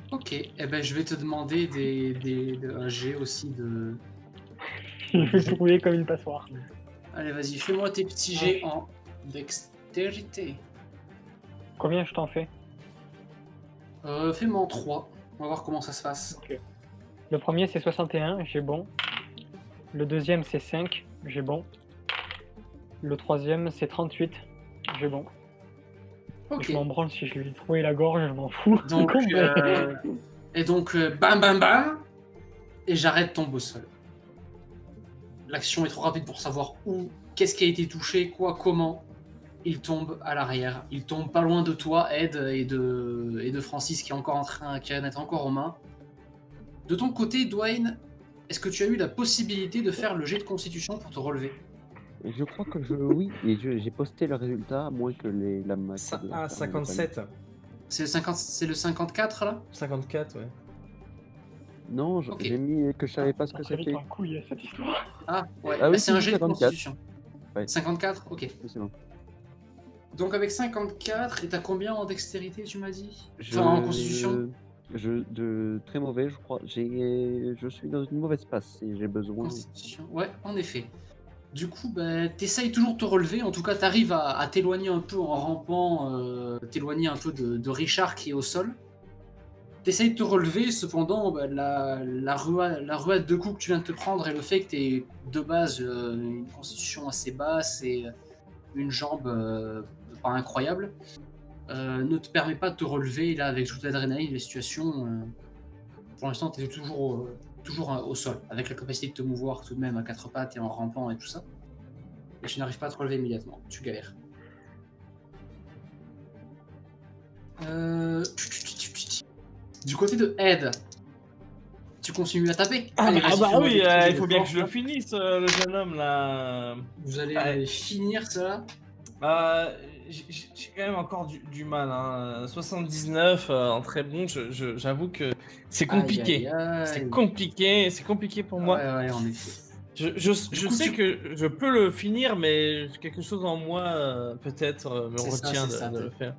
Ok, eh ben je vais te demander un jet aussi de... Je vais le rouler comme une passoire. Allez, vas-y, fais-moi tes petits jets en dextérité. Combien je t'en fais? Fais-moi en 3, on va voir comment ça se passe. Le premier c'est 61, j'ai bon. Le deuxième c'est 5, j'ai bon. Le troisième c'est 38, j'ai bon. Ok, Je m'en branle si je lui ai trouvé la gorge, je m'en fous. donc, bam bam bam, et j'arrête tombe au sol. L'action est trop rapide pour savoir où, qu'est-ce qui a été touché, quoi, comment. Il tombe à l'arrière, il tombe pas loin de toi, Ed, et de Francis qui en est encore aux mains. De ton côté, Dwayne, est-ce que tu as eu la possibilité de faire le jet de constitution pour te relever? Je crois que oui, et j'ai posté le résultat, moins que la moitié de la 57. C'est le 54 là? 54, ouais. Non, Ok. j'ai mis que je savais pas ce que Ça vite c'était. en couille cette histoire. Ah, ouais, Ah oui, bah, c'est un si, jet de 54. constitution. Ouais. 54, ok. C'est bon. Donc avec 54, et t'as combien en dextérité, tu m'as dit? Enfin, en constitution? De très mauvais, je crois. Je suis dans une mauvaise passe et j'ai besoin. Constitution, ouais, en effet. Du coup, bah, t'essayes toujours de te relever, en tout cas t'arrives à t'éloigner un peu en rampant, t'éloigner un peu de Richard qui est au sol. T'essayes de te relever, cependant, bah, la ruade de coups que tu viens de te prendre et le fait que t'aies de base une constitution assez basse et une jambe pas incroyable, ne te permet pas de te relever. Et là, avec toute l'adrénaline, les situations, pour l'instant, t'es toujours au sol, avec la capacité de te mouvoir tout de même à quatre pattes et en rampant et tout ça. Et tu n'arrives pas à te relever immédiatement, tu galères. Du côté de Ed, tu continues à taper. Allez, vas-y, bah fais-moi oui, des petits jets il de faut bien que force, je le là. finisse, le jeune homme là. Vous allez Ouais. finir ça. J'ai quand même encore du mal. Hein. 79 en très bon, j'avoue que c'est compliqué. Aïe, aïe, aïe. C'est compliqué pour moi. Ouais, en effet. Je coup, sais que je peux le finir, mais quelque chose en moi peut-être me C'est ça, retient c'est ça. de le faire.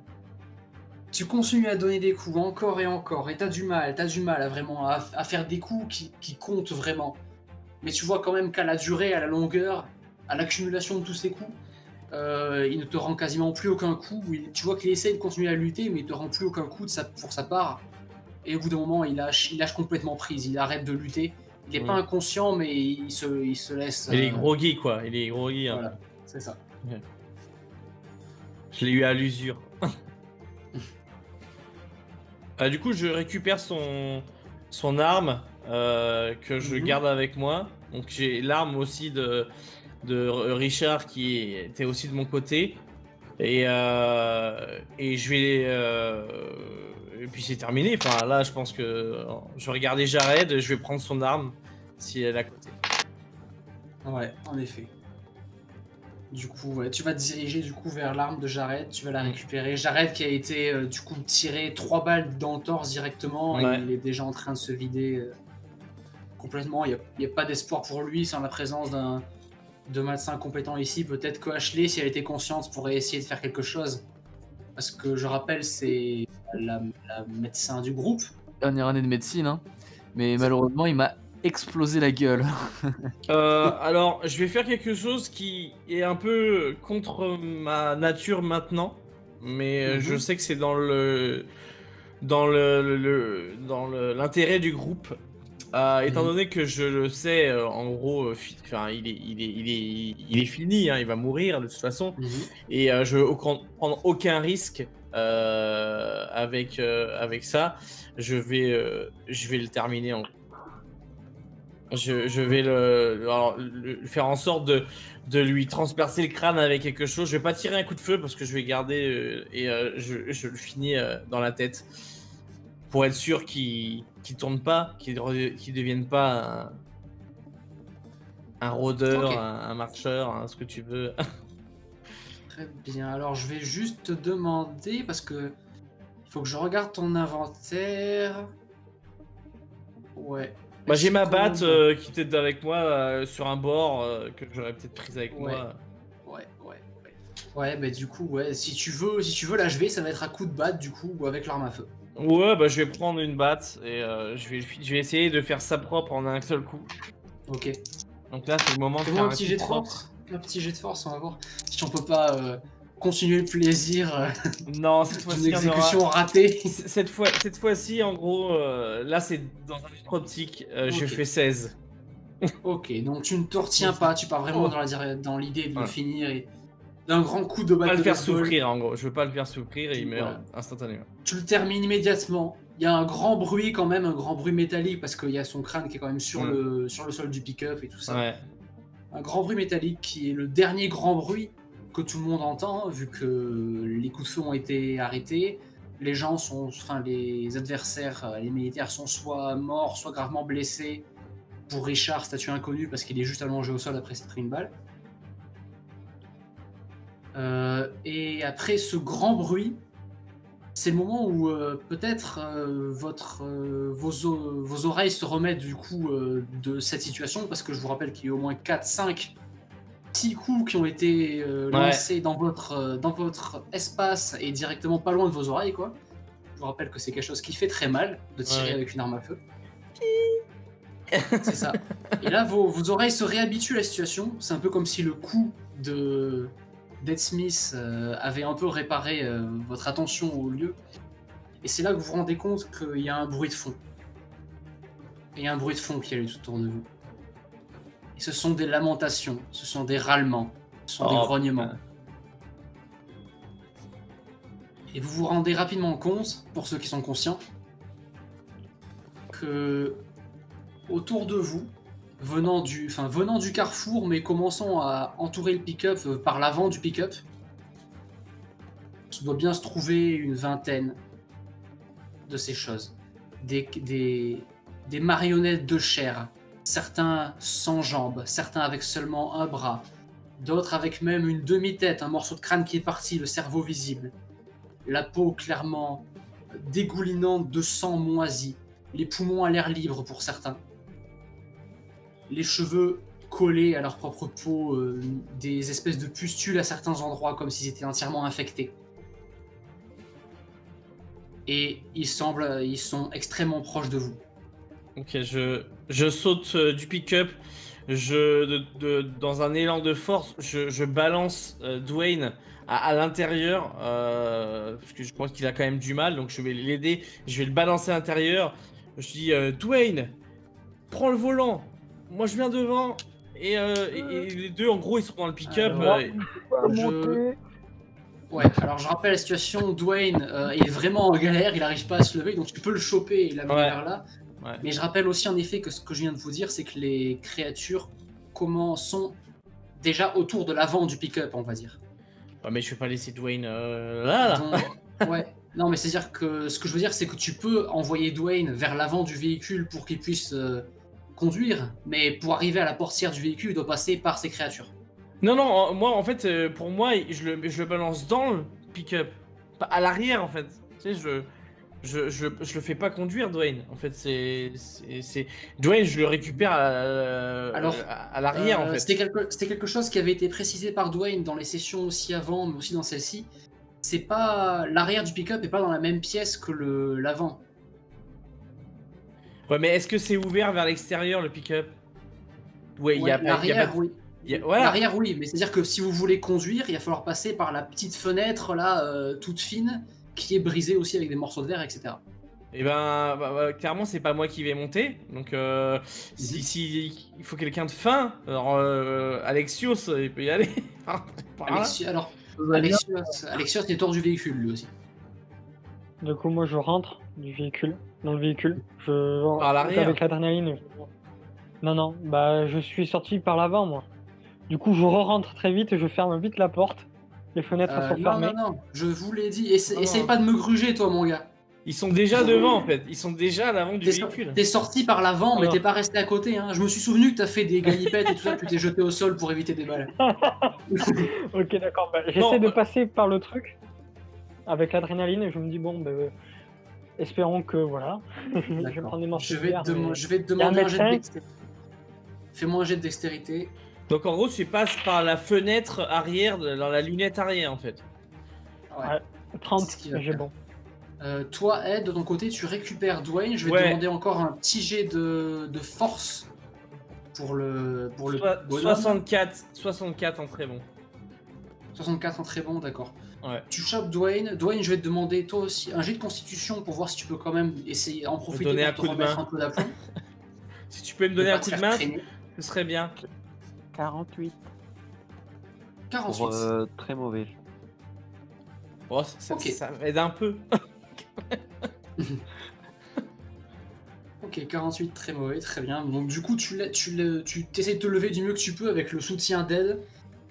Tu continues à donner des coups encore, et t'as du mal à vraiment à faire des coups qui comptent vraiment. Mais tu vois quand même qu'à la durée, à la longueur, à l'accumulation de tous ces coups, il ne te rend quasiment plus aucun coup. Tu vois qu'il essaye de continuer à lutter, mais il te rend plus aucun coup pour sa part. Et au bout d'un moment, il lâche complètement prise, il arrête de lutter. Il est pas inconscient, mais il se laisse... Il est groggy quoi, il est groggy. Hein. Voilà, c'est ça. Je l'ai eu à l'usure. Du coup, je récupère son arme que je garde avec moi. Donc j'ai l'arme aussi de Richard qui était aussi de mon côté. Et je vais... Et puis c'est terminé. Enfin là, je pense que je vais regarder Jared, je vais prendre son arme si elle est à côté. Ouais, en effet. Du coup, ouais, tu vas te diriger vers l'arme de Jared, tu vas la récupérer. Jared qui a été du coup tiré 3 balles dans le torse directement, et il est déjà en train de se vider complètement. Il n'y a pas d'espoir pour lui sans la présence de médecins compétents ici. Peut-être que Ashley, si elle était consciente, pourrait essayer de faire quelque chose. Parce que je rappelle, c'est la médecin du groupe. Dernière année de médecine, hein. Mais malheureusement, il m'a explosé la gueule. Alors, je vais faire quelque chose qui est un peu contre ma nature maintenant, mais je sais que c'est dans l'intérêt du groupe. Étant donné que je le sais, en gros, enfin, il est fini, hein, il va mourir de toute façon, et je veux prendre aucun risque avec ça. Je vais le terminer en. Je vais le faire en sorte de lui transpercer le crâne avec quelque chose. Je vais pas tirer un coup de feu parce que je vais garder je le finis dans la tête pour être sûr qu'il tourne pas, qu'il devienne pas un rôdeur, Ok. un marcheur, ce que tu veux. Très bien. Alors, je vais juste te demander, parce que il faut que je regarde ton inventaire. Ouais. Bah, j'ai ma Est-ce batte qu'on- qui était avec moi sur un bord que j'aurais peut-être prise avec Ouais. moi. Ouais. Ouais, bah du coup, ouais. Si tu veux l'achever, ça va être à coup de batte, du coup, ou avec l'arme à feu. Ouais, bah je vais prendre une batte et je vais essayer de faire ça propre en un seul coup. Ok. Donc là, c'est le moment de Fais-moi faire un petit coup jet de propre. force. Un petit jet de force, on va voir si on peut pas continuer le plaisir Non, cette d'une fois-ci, on exécution aura... ratée. Cette fois-ci, en gros, là, c'est dans un autre optique. J'ai Ok. fait 16. Ok, donc tu ne te retiens pas, tu pars vraiment dans l'idée de le Ouais. finir et d'un grand coup de Je veux batte pas de le faire baseball, souffrir, en gros. Je veux pas le faire souffrir et il meurt Voilà. instantanément. tu le termines immédiatement. Il y a un grand bruit quand même, un grand bruit métallique parce qu'il y a son crâne qui est quand même sur le sol du pick-up et tout ça. Ouais. Un grand bruit métallique qui est le dernier grand bruit que tout le monde entend, vu que les coups de feu ont été arrêtés. Les gens sont, enfin les adversaires, les militaires sont soit morts, soit gravement blessés. Pour Richard, statut inconnu parce qu'il est juste allongé au sol après s'être pris une balle. Et après ce grand bruit, c'est le moment où peut-être vos oreilles se remettent du coup de cette situation, parce que je vous rappelle qu'il y a eu au moins 4, 5 petits coups qui ont été lancés dans votre espace et directement pas loin de vos oreilles, quoi. Je vous rappelle que c'est quelque chose qui fait très mal de tirer avec une arme à feu. C'est ça. Et là, vos oreilles se réhabituent à la situation. C'est un peu comme si le coup d'Ed Smith avait un peu réparé votre attention au lieu. Et c'est là que vous vous rendez compte qu'il y a un bruit de fond. Il y a un bruit de fond qui a lieu tout autour de vous. Et ce sont des lamentations, ce sont des râlements, ce sont des grognements. Et vous vous rendez rapidement compte, pour ceux qui sont conscients, que autour de vous, venant du carrefour, mais commençant à entourer le pick-up par l'avant du pick-up, il doit bien se trouver une vingtaine de ces choses. Des marionnettes de chair, certains sans jambes, certains avec seulement un bras, d'autres avec même une demi-tête, un morceau de crâne qui est parti, le cerveau visible, la peau clairement dégoulinante de sang moisi, les poumons à l'air libre pour certains, les cheveux collés à leur propre peau, des espèces de pustules à certains endroits comme s'ils étaient entièrement infectés. Et ils sont extrêmement proches de vous. Ok, je saute du pick-up, dans un élan de force, je balance Dwayne à l'intérieur, parce que je pense qu'il a quand même du mal, donc je vais l'aider, je vais le balancer à l'intérieur. Je dis, Dwayne, prends le volant, moi je viens devant, et les deux en gros ils sont dans le pick-up. Ouais, alors je rappelle la situation, Dwayne est vraiment en galère, il n'arrive pas à se lever, donc tu peux le choper et l'amener vers là. Ouais. Mais je rappelle aussi en effet que ce que je viens de vous dire, c'est que les créatures sont déjà autour de l'avant du pick-up, on va dire. Ouais, mais je vais pas laisser Dwayne là. Donc, ouais. Non, mais c'est-à-dire que ce que je veux dire, c'est que tu peux envoyer Dwayne vers l'avant du véhicule pour qu'il puisse conduire, mais pour arriver à la portière du véhicule, il doit passer par ces créatures. Non, moi en fait, pour moi, je le balance dans le pick-up, pas à l'arrière en fait. Tu sais, Je le fais pas conduire, Dwayne. En fait, Dwayne, je le récupère à l'arrière, en fait. C'était quelque chose qui avait été précisé par Dwayne dans les sessions aussi avant, mais aussi dans celle-ci. C'est pas l'arrière du pick-up est pas dans la même pièce que l'avant. Ouais, mais est-ce que c'est ouvert vers l'extérieur, le pick-up? Ouais, il y a l'arrière, oui. Voilà. L'arrière, oui, mais c'est-à-dire que si vous voulez conduire, il va falloir passer par la petite fenêtre là, toute fine, qui est brisée aussi avec des morceaux de verre, etc. Et clairement, c'est pas moi qui vais monter. Donc, si il faut quelqu'un de fin, alors Alexios, il peut y aller. Alexios est hors du véhicule, lui aussi. Du coup, moi, je rentre dans le véhicule. Par l'arrière. Avec l'adrénaline. Non, bah, je suis sorti par l'avant, moi. Du coup, je rentre très vite, je ferme vite la porte. Les fenêtres sont fermées. Non, je vous l'ai dit. Essaye pas de me gruger, toi, mon gars. Ils sont déjà devant, en fait. Ils sont déjà à l'avant du véhicule. T'es sorti par l'avant, mais t'es pas resté à côté. Hein. Je me suis souvenu que t'as fait des ganipettes et tout ça, que tu t'es jeté au sol pour éviter des balles. Ok, d'accord. Bah, j'essaie de passer par le truc avec l'adrénaline et je me dis, bon, bah, espérons que, voilà. Je vais prendre des morceaux de verre, je vais te demander un jet de dextérité. Fais-moi un jet de dextérité. Donc en gros, tu passes par la fenêtre arrière, dans la lunette arrière en fait. Ouais. 30, j'ai bon. Toi, Ed, de ton côté, tu récupères Dwayne. Je vais te demander encore un petit jet de force pour le 64 en très bon. 64 en très bon, d'accord. Ouais. Tu chopes Dwayne. Dwayne, je vais te demander toi aussi un jet de constitution pour voir si tu peux quand même essayer en profiter donner pour te remettre un peu d'aplomb. Si tu peux me donner un coup de main, ce serait bien. 48. 48. Très mauvais. Oh, ça aide un peu. Ok, 48, très mauvais, très bien. Donc du coup, tu essaies de te lever du mieux que tu peux avec le soutien d'Ed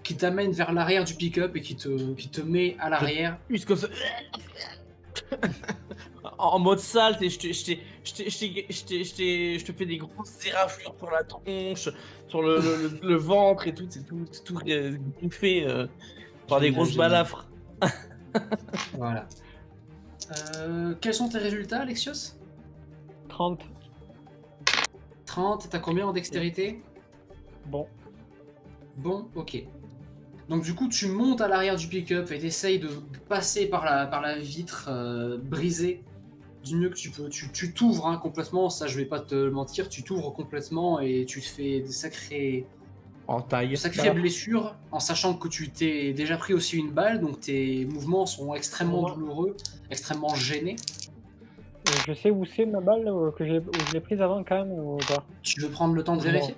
qui t'amène vers l'arrière du pick-up et qui te met à l'arrière. Comme ça. En mode sale, je te fais des grosses éraflures sur la tronche, sur le ventre et tout, c'est tout gonflé par des grosses balafres. Voilà. Quels sont tes résultats, Alexios? 30. 30, t'as combien en dextérité? Bon, ok. Donc du coup, tu montes à l'arrière du pick-up et t'essayes de passer par la vitre brisée du mieux que tu peux. Tu t'ouvres complètement, ça je vais pas te mentir, tu t'ouvres complètement et tu te fais des sacrées blessures, en sachant que tu t'es déjà pris aussi une balle, donc tes mouvements sont extrêmement douloureux, extrêmement gênés. Je sais où c'est ma balle, où je l'ai prise avant quand même, ou pas? Tu veux prendre le temps de vérifier?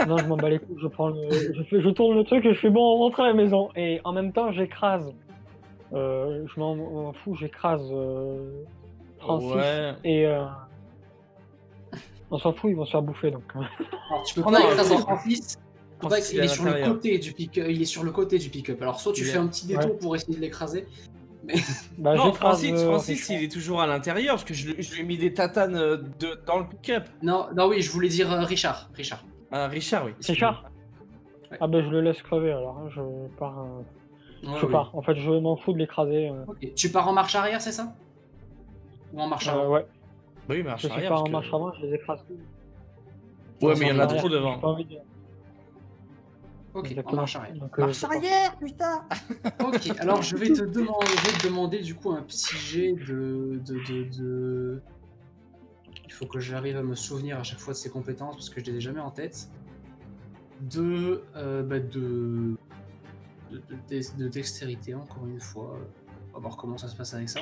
Non, je m'en bats les couilles, je tourne le truc et je fais bon, on rentre à la maison. Et en même temps, j'écrase. Je m'en fous, j'écrase Francis. Ouais. Et on s'en fout, ils vont se faire bouffer donc. Alors, tu peux pas écraser Francis. Il est sur le côté du pick-up. Il est sur le côté du pick-up. Alors soit tu fais un petit détour pour essayer de l'écraser. Mais... Bah, non, Francis il est toujours à l'intérieur parce que je lui ai mis des tatanes dans le pick-up. Non, oui, je voulais dire Richard. Richard, oui. Richard. Ouais. Ah bah je le laisse crever alors, hein. Je pars. Je pars. En fait, je m'en fous de l'écraser. Okay. Tu pars en marche arrière, c'est ça? Ou en marche avant? Ouais. Oui, marche arrière. Je pars en marche avant, je les écrase. Ouais, mais il y en a trop devant. J'ai pas envie de... Ok, en marche arrière. Donc, marche arrière, putain. Ok, alors je vais te demander du coup un petit jet de... Il faut que j'arrive à me souvenir à chaque fois de ses compétences parce que je les ai jamais en tête. De dextérité, encore une fois. On va voir comment ça se passe avec ça.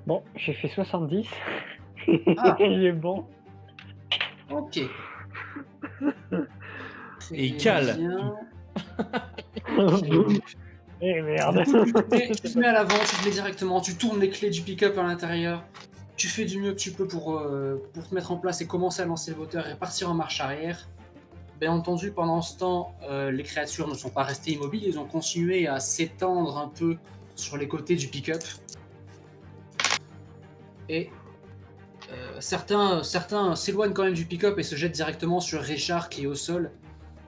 Bon, j'ai fait 70. Ah. Il est bon. Ok. Et il cale. Eh merde. Tu te mets à l'avant, tu te mets directement, tu tournes les clés du pick-up à l'intérieur. Tu fais du mieux que tu peux pour te mettre en place et commencer à lancer le moteur et partir en marche arrière. Bien entendu, pendant ce temps, les créatures ne sont pas restées immobiles, ils ont continué à s'étendre un peu sur les côtés du pick-up. Et certains s'éloignent quand même du pick-up et se jettent directement sur Richard qui est au sol,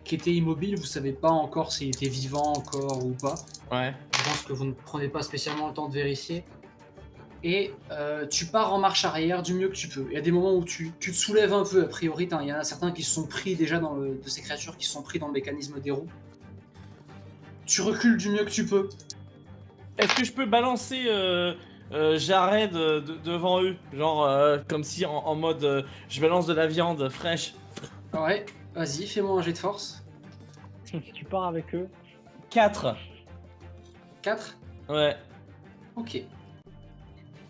qui était immobile. Vous savez pas encore s'il était vivant encore ou pas. Ouais. Je pense que vous ne prenez pas spécialement le temps de vérifier. Et tu pars en marche arrière du mieux que tu peux. Il y a des moments où tu te soulèves un peu, a priori, il y en a certains qui se sont pris déjà de ces créatures qui se sont pris dans le mécanisme des roues. Tu recules du mieux que tu peux. Est-ce que je peux balancer Jared devant eux? Genre comme si en mode je balance de la viande fraîche. Ouais, vas-y, fais-moi un jet de force. Si tu pars avec eux, 4. 4. Ouais. Ok.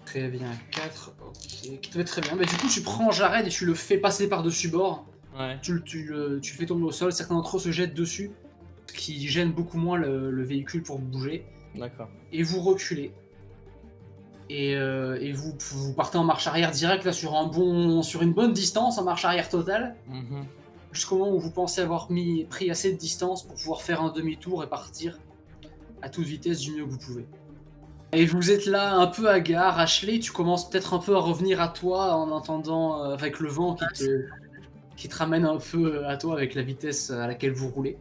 Très bien, 4. Ok, qui te va très bien. Mais du coup, tu prends Jared et tu le fais passer par-dessus bord. Ouais. Tu fais tomber au sol. Certains d'entre eux se jettent dessus, ce qui gêne beaucoup moins le véhicule pour bouger. D'accord. Et vous reculez. Et vous partez en marche arrière direct là sur une bonne distance, en marche arrière totale, jusqu'au moment où vous pensez avoir pris assez de distance pour pouvoir faire un demi-tour et partir à toute vitesse du mieux que vous pouvez. Et vous êtes là un peu hagard, Ashley, tu commences peut-être un peu à revenir à toi en entendant avec le vent qui te ramène un peu à toi avec la vitesse à laquelle vous roulez.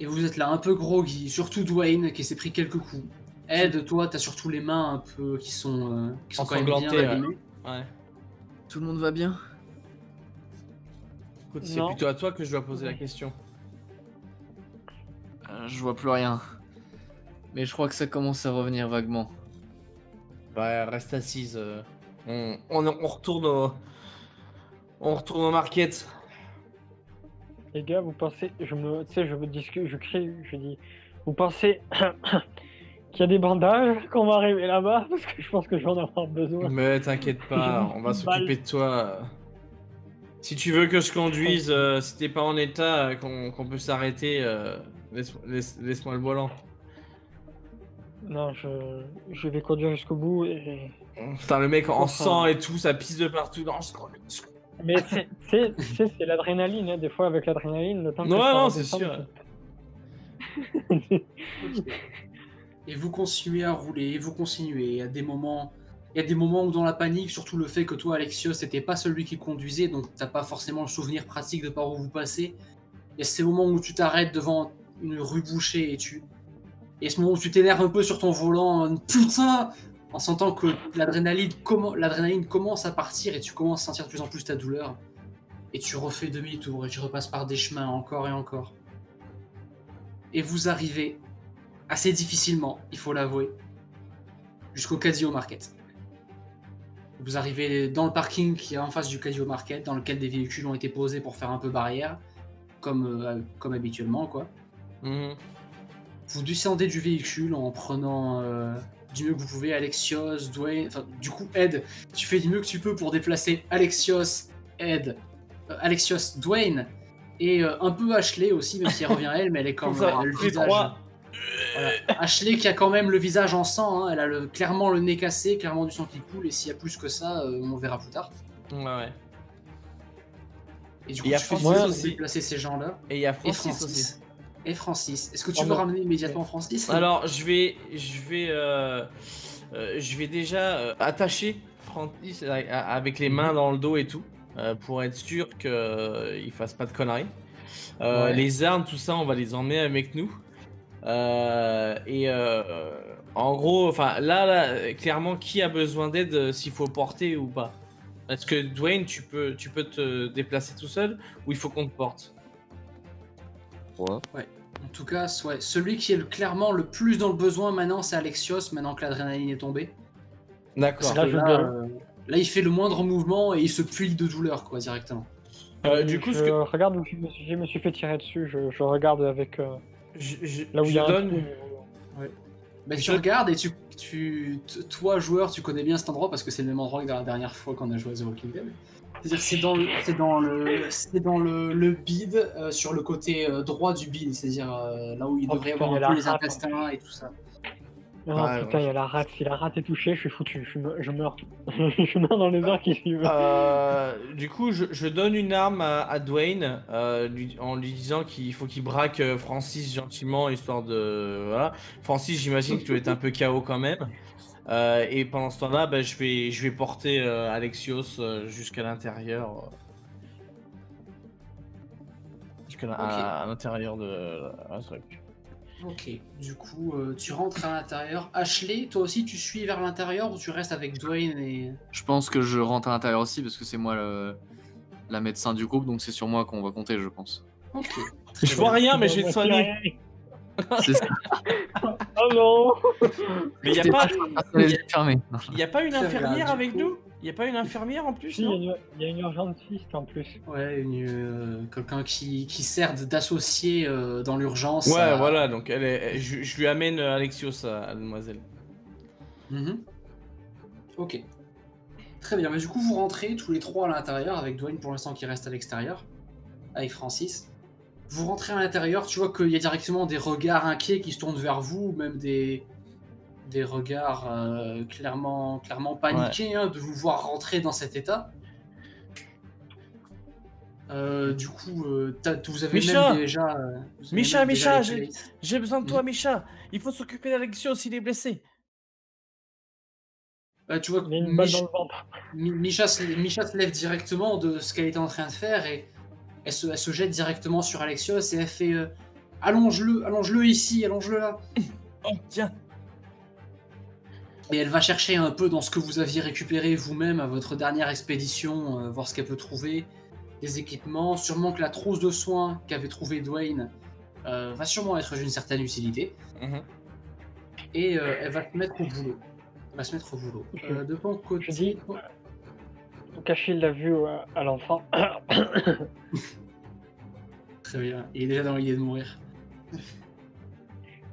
Et vous êtes là un peu groggy, surtout Dwayne qui s'est pris quelques coups. Ed, toi, t'as surtout les mains un peu qui sont quand même bien Ensanglantées, abîmées. Ouais. Tout le monde va bien? Écoute, c'est Non. plutôt à toi que je dois poser la question. Je vois plus rien. Mais je crois que ça commence à revenir vaguement. Bah, reste assise. On retourne on retourne au market. les gars, vous pensez, je me discute, je crie, je dis, vous pensez qu'il y a des bandages quand on va arriver là-bas? Parce que je pense que je vais en avoir besoin. Mais t'inquiète pas, on va s'occuper de toi. Si tu veux que je conduise, si t'es pas en état, qu'on peut s'arrêter, laisse-moi le volant. Non, je vais conduire jusqu'au bout et... Putain, le mec en Enfin. sang et tout, ça pisse de partout. Non, Mais c'est l'adrénaline, hein. Des fois avec l'adrénaline, le temps que non, ça non, c'est redescende, sûr. Et vous continuez à rouler, et vous continuez. Il y a des moments où dans la panique, surtout le fait que toi, Alexios, c'était pas celui qui conduisait, donc t'as pas forcément le souvenir pratique de par où vous passez. Il y a ces moments où tu t'arrêtes devant une rue bouchée et ce moment où tu t'énerves un peu sur ton volant, putain, en sentant que l'adrénaline commence à partir et tu commences à sentir de plus en plus ta douleur. Et tu refais demi-tour et tu repasses par des chemins encore et encore. Et vous arrivez assez difficilement, il faut l'avouer, jusqu'au Cadio Market. Vous arrivez dans le parking qui est en face du Cadio Market, dans lequel des véhicules ont été posés pour faire un peu barrière, comme habituellement, quoi. Vous descendez du véhicule en prenant du mieux que vous pouvez Alexios, Dwayne... Enfin, du coup, Ed, tu fais du mieux que tu peux pour déplacer Alexios, Dwayne, et un peu Ashley aussi, même si elle revient elle, mais elle est quand même le visage... Voilà. Ashley qui a quand même le visage en sang, hein, elle a clairement le nez cassé, clairement du sang qui coule, et s'il y a plus que ça, on verra plus tard. Ouais. Et du coup, Il y a tu fais Francis de aussi. déplacer ces gens-là. Et il y a Et Francis aussi. Et Francis. Est-ce que tu veux ramener immédiatement Francis? Alors, je vais déjà attacher Francis avec les mains dans le dos et tout, pour être sûr qu'il fasse pas de conneries. Ouais. Les armes, tout ça, on va les emmener avec nous. En gros, enfin là, clairement, qui a besoin d'aide s'il faut porter ou pas? Est-ce que Dwayne, tu peux te déplacer tout seul ou il faut qu'on te porte? Ouais. En tout cas, ouais. Celui qui est clairement le plus dans le besoin maintenant, c'est Alexios, maintenant que l'adrénaline est tombée. D'accord. Parce que là, il fait le moindre mouvement et il se plie de douleur, quoi, directement. Du coup, je regarde où je me suis fait tirer dessus, je regarde avec là où il y a un trou. Ouais. Bah, tu regardes et toi, joueur, tu connais bien cet endroit parce que c'est le même endroit que la dernière fois qu'on a joué à The Walking Dead. C'est-à-dire c'est dans le bide, sur le côté droit du bide, c'est-à-dire là où il devrait y avoir un peu les intestins et tout ça. Non, putain, il y a la rate. Si la rate est touchée, je suis foutu. Je meurs. Je meurs dans les heures qui suivent. Du coup, je donne une arme à Dwayne en lui disant qu'il faut qu'il braque Francis gentiment, histoire de... Voilà. Francis, j'imagine que tu dois être un peu KO quand même. Et pendant ce temps-là, bah, je vais porter Alexios jusqu'à l'intérieur. À l'intérieur de la truc. Ok, du coup, tu rentres à l'intérieur. Ashley, toi aussi, tu suis vers l'intérieur ou tu restes avec Dwayne et... Je pense que je rentre à l'intérieur aussi parce que c'est moi la médecin du groupe, donc c'est sur moi qu'on va compter, je pense. Ok. Je vois rien, mais je vais te soigner. C'est ça. Oh non. Mais il C'était n'y a, les yeux fermés. y a pas une Très bien, infirmière du avec coup. nous? Il n'y a pas une infirmière en plus, Si, non? il y a une urgentiste en plus. Ouais, quelqu'un qui sert d'associé dans l'urgence. Ouais, voilà, donc je lui amène Alexios à la demoiselle. Mhm. Ok. Très bien, mais du coup, vous rentrez tous les trois à l'intérieur, avec Dwayne pour l'instant qui reste à l'extérieur, avec Francis. Vous rentrez à l'intérieur, tu vois qu'il y a directement des regards inquiets qui se tournent vers vous, même des regards clairement paniqués hein, de vous voir rentrer dans cet état. Du coup, vous avez Micha même déjà... vous avez Micha, même déjà Micha, les j'ai besoin de toi, Mhm. Micha. Il faut s'occuper d'Alexios, il est blessé. Tu vois, Il y a une balle dans le ventre. Misha se lève directement de ce qu'elle était en train de faire et elle se jette directement sur Alexios et elle fait allonge-le ici, allonge-le là. Oh, tiens. Et elle va chercher un peu dans ce que vous aviez récupéré vous-même à votre dernière expédition, voir ce qu'elle peut trouver, des équipements, sûrement que la trousse de soins qu'avait trouvé Dwayne va sûrement être d'une certaine utilité. Et elle va se mettre au boulot. De ton côté... Je dis, Caché l'a vu à l'enfant. Très bien, il est déjà dans l'idée de mourir.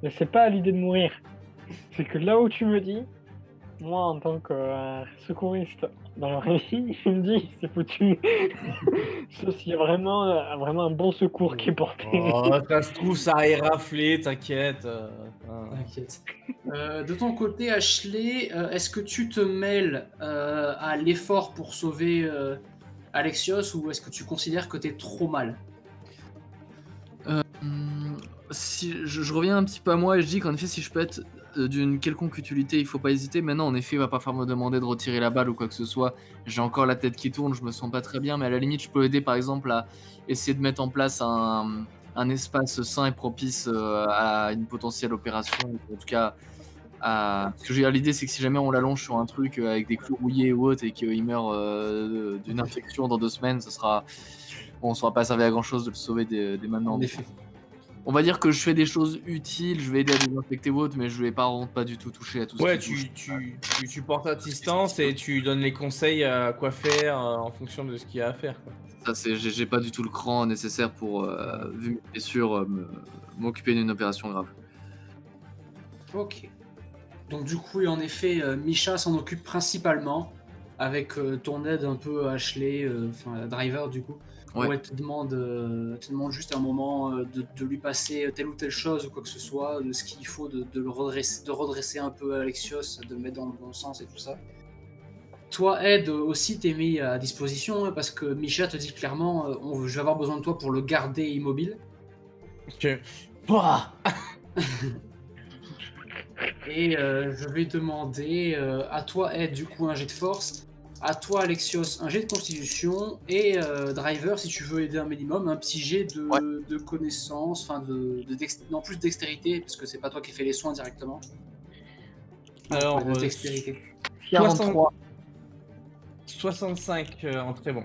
Mais c'est pas à l'idée de mourir. C'est que là où tu me dis, moi en tant que secouriste dans la vraie vie, il me dit c'est foutu. Sauf s'il y a vraiment un bon secours qui est porté. Oh, ça se trouve, ça a éraflé, t'inquiète. T'inquiète. De ton côté, Ashley, est-ce que tu te mêles à l'effort pour sauver Alexios ou est-ce que tu considères que t'es trop mal? Si je reviens un petit peu à moi et je dis qu'en effet, si je peux être d'une quelconque utilité, il faut pas hésiter. Maintenant, en effet, il va pas falloir me demander de retirer la balle ou quoi que ce soit. J'ai encore la tête qui tourne, je me sens pas très bien, mais à la limite, je peux aider par exemple à essayer de mettre en place un espace sain et propice à une potentielle opération. En tout cas, parce que je veux dire, l'idée, c'est que si jamais on l'allonge sur un truc avec des clous rouillés ou autre et qu'il meurt d'une infection dans 2 semaines, ce sera. Bon, on sera pas servi à grand chose de le sauver dès maintenant. En effet. On va dire que je fais des choses utiles, je vais aider à désinfecter ou autre, mais je vais pas du tout toucher à tout Ouais, ce qui touche. tu portes assistance et tu donnes les conseils à quoi faire en fonction de ce qu'il y a à faire. Quoi. Ça, j'ai pas du tout le cran nécessaire pour, vu mes blessures, m'occuper d'une opération grave. Ok. Donc du coup, et en effet, Misha s'en occupe principalement avec ton aide un peu Ashley, enfin driver du coup. Ouais. Où elle te demande juste un moment de lui passer telle ou telle chose ou quoi que ce soit, de ce qu'il faut, de le redresser un peu Alexios, de le mettre dans le bon sens et tout ça. Toi, Ed, aussi t'es mis à disposition hein, parce que Misha te dit clairement je vais avoir besoin de toi pour le garder immobile. Ok. Ouah. Et je vais demander à toi, Ed, du coup, un jet de force. À toi, Alexios, un jet de constitution. Et Driver, si tu veux aider un minimum, un petit jet de connaissance, enfin non plus de dextérité, parce que c'est pas toi qui fais les soins directement. Alors, de dextérité. 43. 65 en très bon.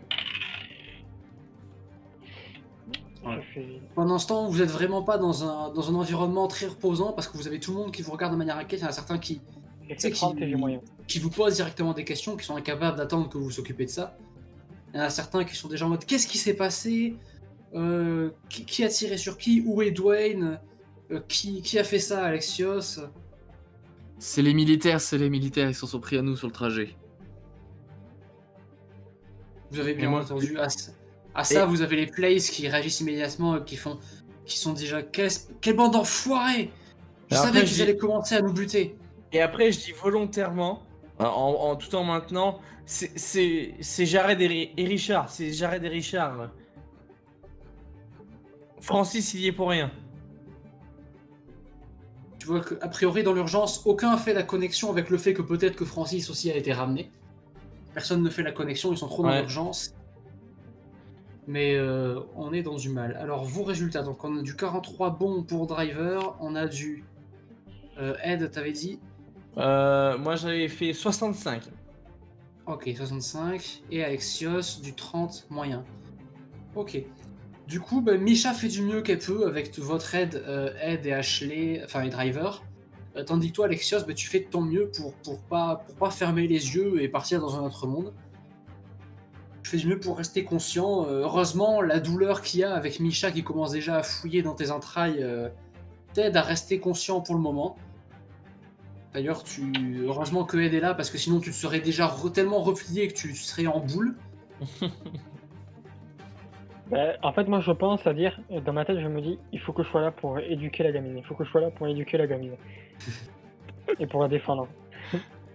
Ouais. Je fais- Pendant ce temps, vous êtes vraiment pas dans un environnement très reposant parce que vous avez tout le monde qui vous regarde de manière inquiète. Il y en a certains qui J'ai Tu sais, fait 30 et j'ai moyen. qui vous posent directement des questions, qui sont incapables d'attendre que vous vous occupiez de ça. Il y en a certains qui sont déjà en mode qu'est-ce qui s'est passé qui a tiré sur qui? Où est Dwayne qui a fait ça, Alexios? C'est les militaires, ils s'en sont pris à nous sur le trajet. Vous avez bien moi- entendu. À ça, vous avez les plays qui réagissent immédiatement, qui sont déjà quelle bande d'enfoirés! Je Alors savais après, qu'ils je dis- allaient commencer à nous buter. Et après, je dis volontairement, tout en maintenant, c'est Jared et Richard. C'est Jared et Richard. Francis, il y est pour rien. Tu vois qu'a priori, dans l'urgence, aucun fait la connexion avec le fait que peut-être que Francis aussi a été ramené. Personne ne fait la connexion, ils sont trop dans Ouais. l'urgence. Mais on est dans du mal. Alors, vos résultats. Donc, on a du 43 bon pour Driver. On a du... Ed, t'avais dit? Moi, j'avais fait 65. Ok, 65. Et Alexios, du 30 moyen. Ok. Du coup, bah, Misha fait du mieux qu'elle peut avec votre aide, Ed et Ashley, enfin et Driver. Tandis que toi, Alexios, bah, tu fais de ton mieux pour pas fermer les yeux et partir dans un autre monde. Tu fais du mieux pour rester conscient. Heureusement, la douleur qu'il y a avec Misha qui commence déjà à fouiller dans tes entrailles t'aide à rester conscient pour le moment. D'ailleurs, heureusement que Ed est là parce que sinon tu te serais déjà tellement replié que tu serais en boule. En fait, moi, je pense à dire, dans ma tête, je me dis, il faut que je sois là pour éduquer la gamine. Il faut que je sois là pour éduquer la gamine. Et pour la défendre.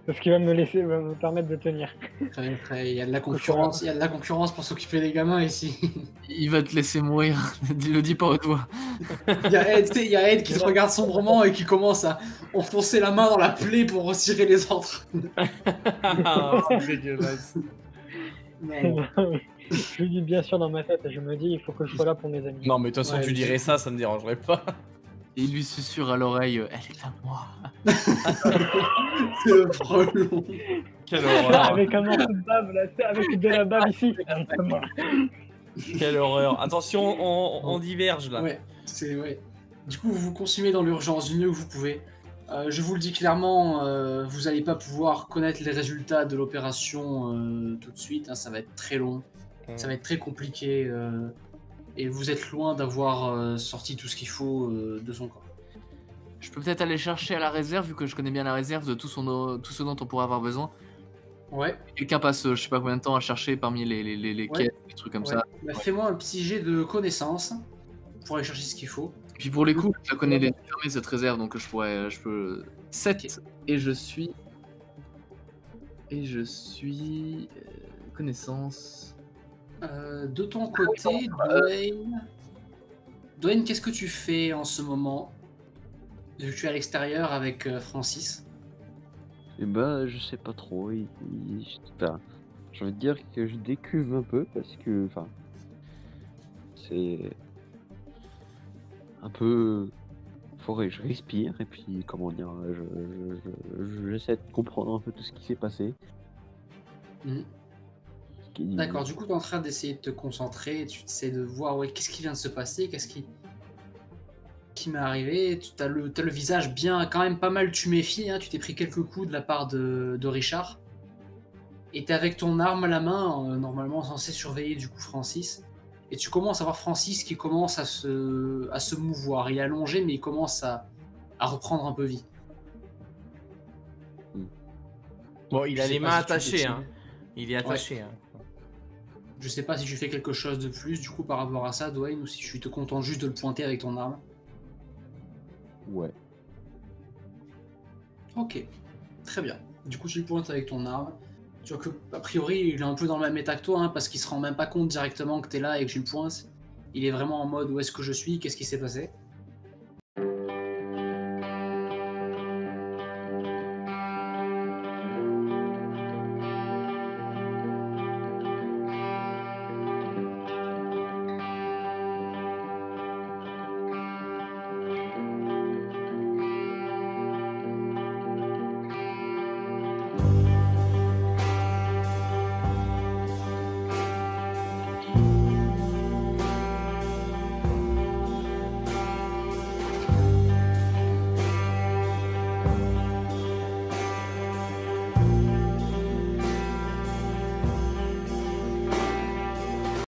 C'est ce qui va me permettre de tenir. Très, il y a de la concurrence, pour s'occuper des gamins ici. Il va te laisser mourir, le dis pas au doigt. Il y a Ed qui te regarde sombrement et qui commence à enfoncer la main dans la plaie pour retirer les entrailles. Dégueulasse. Non. Je lui dis bien sûr dans ma tête, je me dis, il faut que je sois là pour mes amis. Non, mais de toute façon, Ouais, tu mais dirais ça me dérangerait pas. Et il lui susurre à l'oreille, elle est à moi. C'est le frelon. Quelle horreur. Avec un morceau de bave, là, avec de la bave ici. Quelle horreur. Attention, on diverge là. Ouais, ouais. Du coup, vous vous consumez dans l'urgence du mieux que vous pouvez. Je vous le dis clairement, vous n'allez pas pouvoir connaître les résultats de l'opération tout de suite. Hein, ça va être très long, ça va être très compliqué. Et vous êtes loin d'avoir sorti tout ce qu'il faut de son corps. Je peux peut-être aller chercher à la réserve, vu que je connais bien la réserve de tout ce dont on pourrait avoir besoin. Ouais. Quelqu'un passe, je sais pas combien de temps à chercher parmi les Ouais. quêtes, des trucs comme Ouais. ça. Bah, fais-moi un petit jet de connaissances pour aller chercher ce qu'il faut. Et puis pour les coups, je la connais les fermée cette réserve, donc je peux 7 Ok. et je suis connaissance. De ton côté, Dwayne, qu'est-ce que tu fais en ce moment? Vu que tu es à l'extérieur avec Francis. Et bah, je sais pas trop. Enfin, j'ai envie de dire que je décuve un peu parce que, enfin, c'est un peu. Faudrait que je respire et puis, comment dire, j'essaie de comprendre un peu tout ce qui s'est passé. Mhm. D'accord, du coup, tu es en train d'essayer de te concentrer, tu essaies de voir qu'est-ce qui vient de se passer, qu'est-ce qui m'est arrivé. Tu as le visage bien, quand même pas mal tuméfié, hein, tu t'es pris quelques coups de la part de Richard. Et tu es avec ton arme à la main, normalement censé surveiller du coup Francis. Et tu commences à voir Francis qui commence à se mouvoir. Il est allongé, mais il commence à reprendre un peu vie. Bon, il Je a sais les pas mains si tu attachées, décides. hein. Il est attaché, hein. Je sais pas si tu fais quelque chose de plus du coup par rapport à ça, Dwayne, ou si tu te contentes juste de le pointer avec ton arme. Ouais. Ok, très bien. Du coup, tu le pointes avec ton arme. Tu vois que, a priori, il est un peu dans le même état que toi, hein, parce qu'il se rend même pas compte directement que t'es là et que tu le pointes. Il est vraiment en mode où est-ce que je suis, qu'est-ce qui s'est passé.